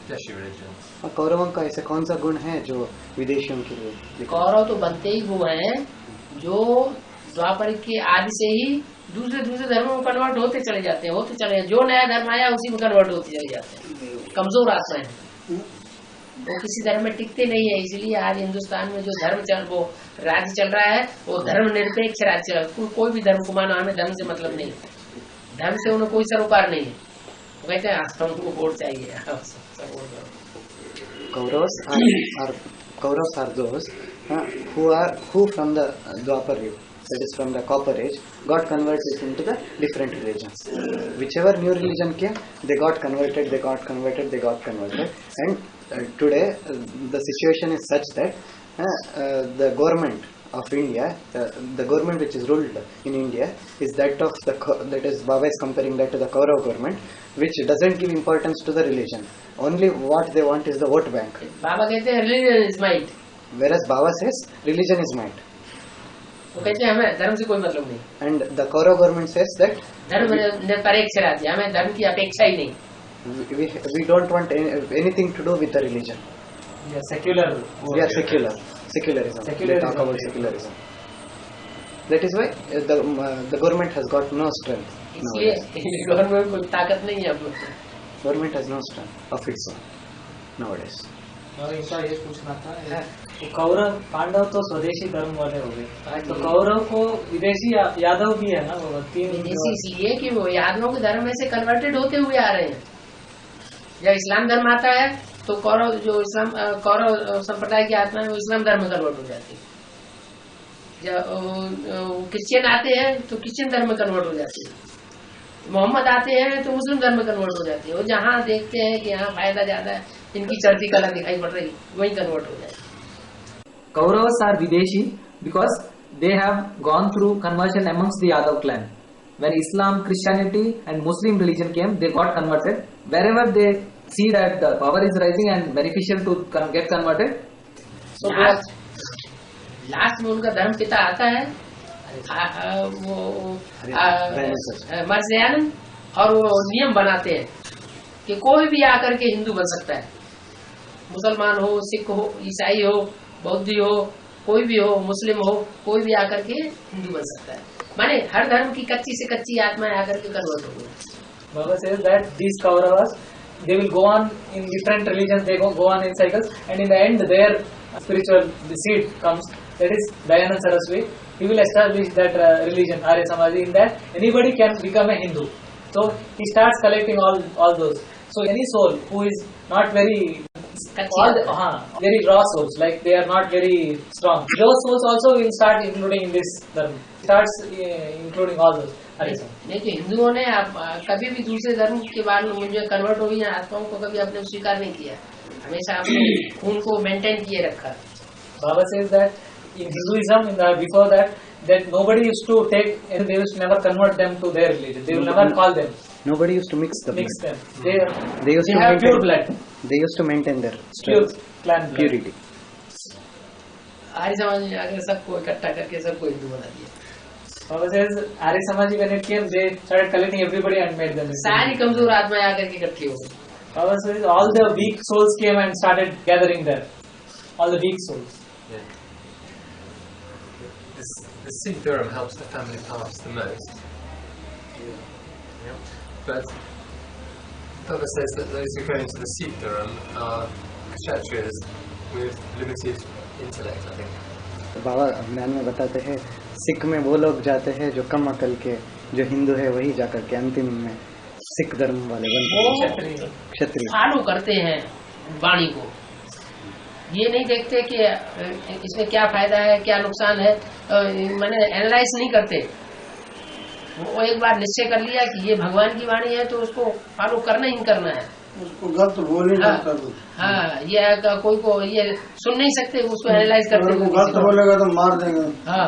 Videshi religions? कौरवों का ऐसे कौन सा गुण है जो विदेशियों के लिए? कौरव तो बनते ही वो हैं जो द्वापर के आदि से ही दूसरे धर्मों में कन्वर्ट होते चले जाते हैं, जो नया धर्म आया उसी में कन्वर्ट होते चले जाते हैं। कमजोर आत्मा है, वो किसी धर्म में टिकते नहीं है। इसलिए आज हिंदुस्तान में जो वो राज्य चल रहा है वो धर्म निरपेक्ष राज्य चल रहा है। कोई भी धर्म को मानो, हमें धर्म से मतलब नहीं, धर्म से उन्हें कोई सरोकार नहीं है। वो कहते हैं हमको वोट चाहिए। Kauravas are those who from the Dwapar Yuga, that is from the Copper Age, got converted into the different religions. Whichever new religion came, they got converted. And today the situation is such that the government of India, the government which is ruled in India, is that is Baba is comparing that to the Kaurav government, which doesn't give importance to the religion. Only what they want is the vote bank. Baba कहते हैं religion is might. Whereas Baba says religion is might. वो कहते हैं हमें धर्म से कोई मतलब नहीं। And the Kaurav government says that धर्म निरपेक्ष राज्य, हमें धर्म की अपेक्षा ही नहीं। We don't want anything to do with the religion. We are secular. We are secular. Secularism. They talk about secularism. That is why the government has got no strength. इसलिए government को ताकत नहीं है। Government has no strength of its own nowadays. और इनका ये पूछना था, तो कौरव पांडव तो स्वदेशी धर्म वाले हो गए, तो कौरव को विदेशी यादव भी है ना, वो 3 विदेशी इसलिए कि वो यादवों के धर्म में से कन्वर्टेड होते हुए आ रहे हैं। जब इस्लाम धर्म आता है तो कौरव संप्रदाय की आत्मा है वो इस्लाम धर्म में कन्वर्ट हो जाती है। जब क्रिश्चियन आते हैं तो क्रिश्चियन धर्म में कन्वर्ट हो जाते हैं, मोहम्मद आते हैं तो मुस्लिम धर्म में कन्वर्ट हो जाते हैं। और जहाँ देखते हैं कि यहाँ फायदा ज्यादा है, इनकी चढ़ती कला दिखाई पड़ रही, वही कन्वर्ट हो जाए। Kauravas are Videshi because they have gone through conversion amongst the Yadav clan. When Islam, Christianity and Muslim religion came, they got converted. Wherever they see that the power is rising and beneficial to get converted, so last में उनका धर्म पिता आता है वो मर्जियान, और वो नियम बनाते हैं कि कोई भी आकर के हिंदू बन सकता है, मुसलमान हो, सिख हो, ईसाई हो, बौद्धी हो, कोई भी हो, मुस्लिम हो, कोई भी आकर के हिंदू बन सकता है। माने हर धर्म की कच्ची से कच्ची आत्माएं आकर के कन्वर्ट हो गई। Baba says that these Kauravas, they will go on in different religions, they go on in cycles, and in the end their spiritual seed comes, that is Dayanand Saraswati. He will establish that religion, Arya Samaji, in that anybody can become a Hindu. So he starts collecting all those. So any soul who is not very very raw souls, like they are not very strong, those souls also will start including in this dharma. Starts including all those. नहीं तो हिंदुओं ने कभी भी दूसरे धर्म के बाद मुझे कन्वर्ट हुई हैं आत्माओं को कभी अपने स्वीकार नहीं किया, हमेशा अपने खून को मेंटेन किए रखा। Baba says that in Hinduism, before that nobody used to take, and they used to never convert them to their religion. They will never call them. Nobody used to mix them. They have pure blood. They used to maintain their pure clan blood. Purity. Arya Samaj ने आकर सबको इकट्ठा करके सबको हिंदू बना दिया। Baba says Arya Samaji, when it came, they started collecting everybody and made them. सारी कमजोर आत्माएं आकर के इकट्ठी हो गई। Baba says all the weak souls came and started gathering there. All the weak souls. Yeah. The Sikh Durham helps the family paths the most. Yeah. But Baba says that those who go into the Sikh Durham are Kshatriyas with limited intellect, I think. बाबा ज्ञान में बताते हैं सिख में वो लोग जाते हैं जो कम अकल के, जो हिंदू है वही जाकर के अंतिम में सिख धर्म वाले बनते हैं, क्षत्रिय फॉलो करते हैं वाणी को, ये नहीं देखते कि इसमें क्या फायदा है क्या नुकसान है, मैंने एनालाइज नहीं करते। वो एक बार निश्चय कर लिया कि ये भगवान की वाणी है तो उसको फॉलो करना ही करना है, उसको गलत बोल ही नहीं सकता। हाँ, ये कोई को ये सुन नहीं सकते, उसको एनालाइज करते हुए गलत बोलेगा तो मार देंगे। हाँ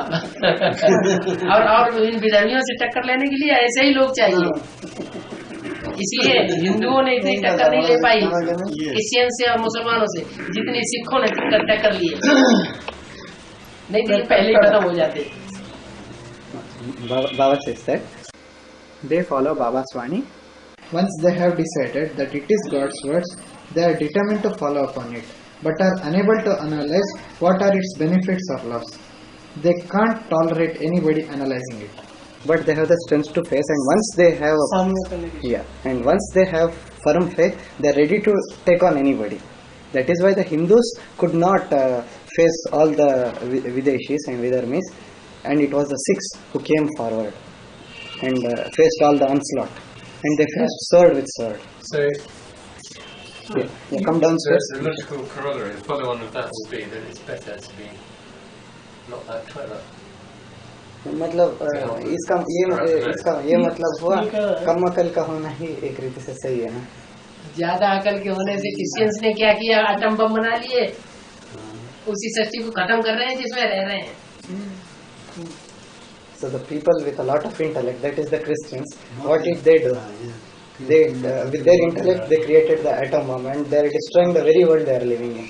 और इन विधर्मियों से टक्कर लेने के लिए ऐसे ही लोग चाहिए, इसलिए हिंदुओं ने इतनी टक्कर नहीं ले पाई क्रिश्चियन से और मुसलमानों से जितनी सिखों ने टक्कर लिए, नहीं तो पहले ही खत्म हो जाते। Baba says that they follow Baba's Vani. Once they have decided that it is God's words, they are determined to follow upon it, but are unable to analyze what are its benefits or loss. They can't tolerate anybody analyzing it. But they have the strength to face, and once they have and once they have firm faith, they are ready to take on anybody. That is why the Hindus could not face all the Videshis and Vidharmis, and it was the Sikhs who came forward and faced all the onslaught, and they faced sword with sword. So come downstairs. The logical corollary, the follow on of that will be that it's better to be not that clever. मतलब इसका ये मतलब हुआ कम अकल का होना ही एक रीति से सही है ना। ज्यादा अकल के होने से क्रिश्चियंस ने क्या किया, आटम बम बना लिए, उसी सृष्टि को खत्म कर रहे हैं जिसमें रह रहे हैं। So the people with a lot of intellect, that is the Christians, what did they do? They with their intellect they created the atom bomb and they are destroying the very world they are living in.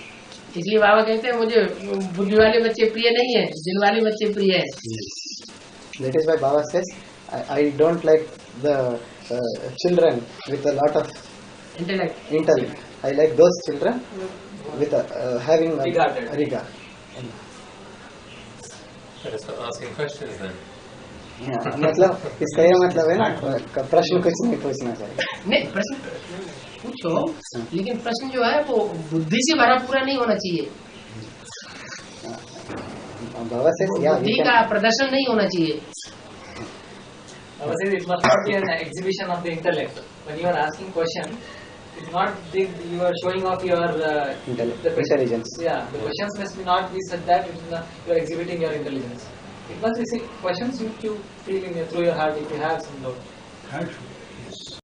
इसलिए बाबा कहते हैं मुझे बुद्धि वाले बच्चे प्रिय नहीं है, दिल वाले बच्चे प्रिय है। That is why Baba says, I don't like the children with a lot of intellect. I like those children with having regard. Better start asking questions then. मतलब इसका ये मतलब है ना, प्रश्न कुछ नहीं पूछना चाहिए। नहीं, प्रश्न पूछो, लेकिन प्रश्न जो है वो बुद्धि से भरा पूरा नहीं होना चाहिए। Baba says, बुद्धि का प्रदर्शन नहीं होना चाहिए। Baba says it must not be an exhibition of the intellect. When you are asking question, it's not you are showing off your intelligence. Yeah, the questions must not be such that you are exhibiting your intelligence. It must be questions which you feel in your, through your heart if you have some doubt.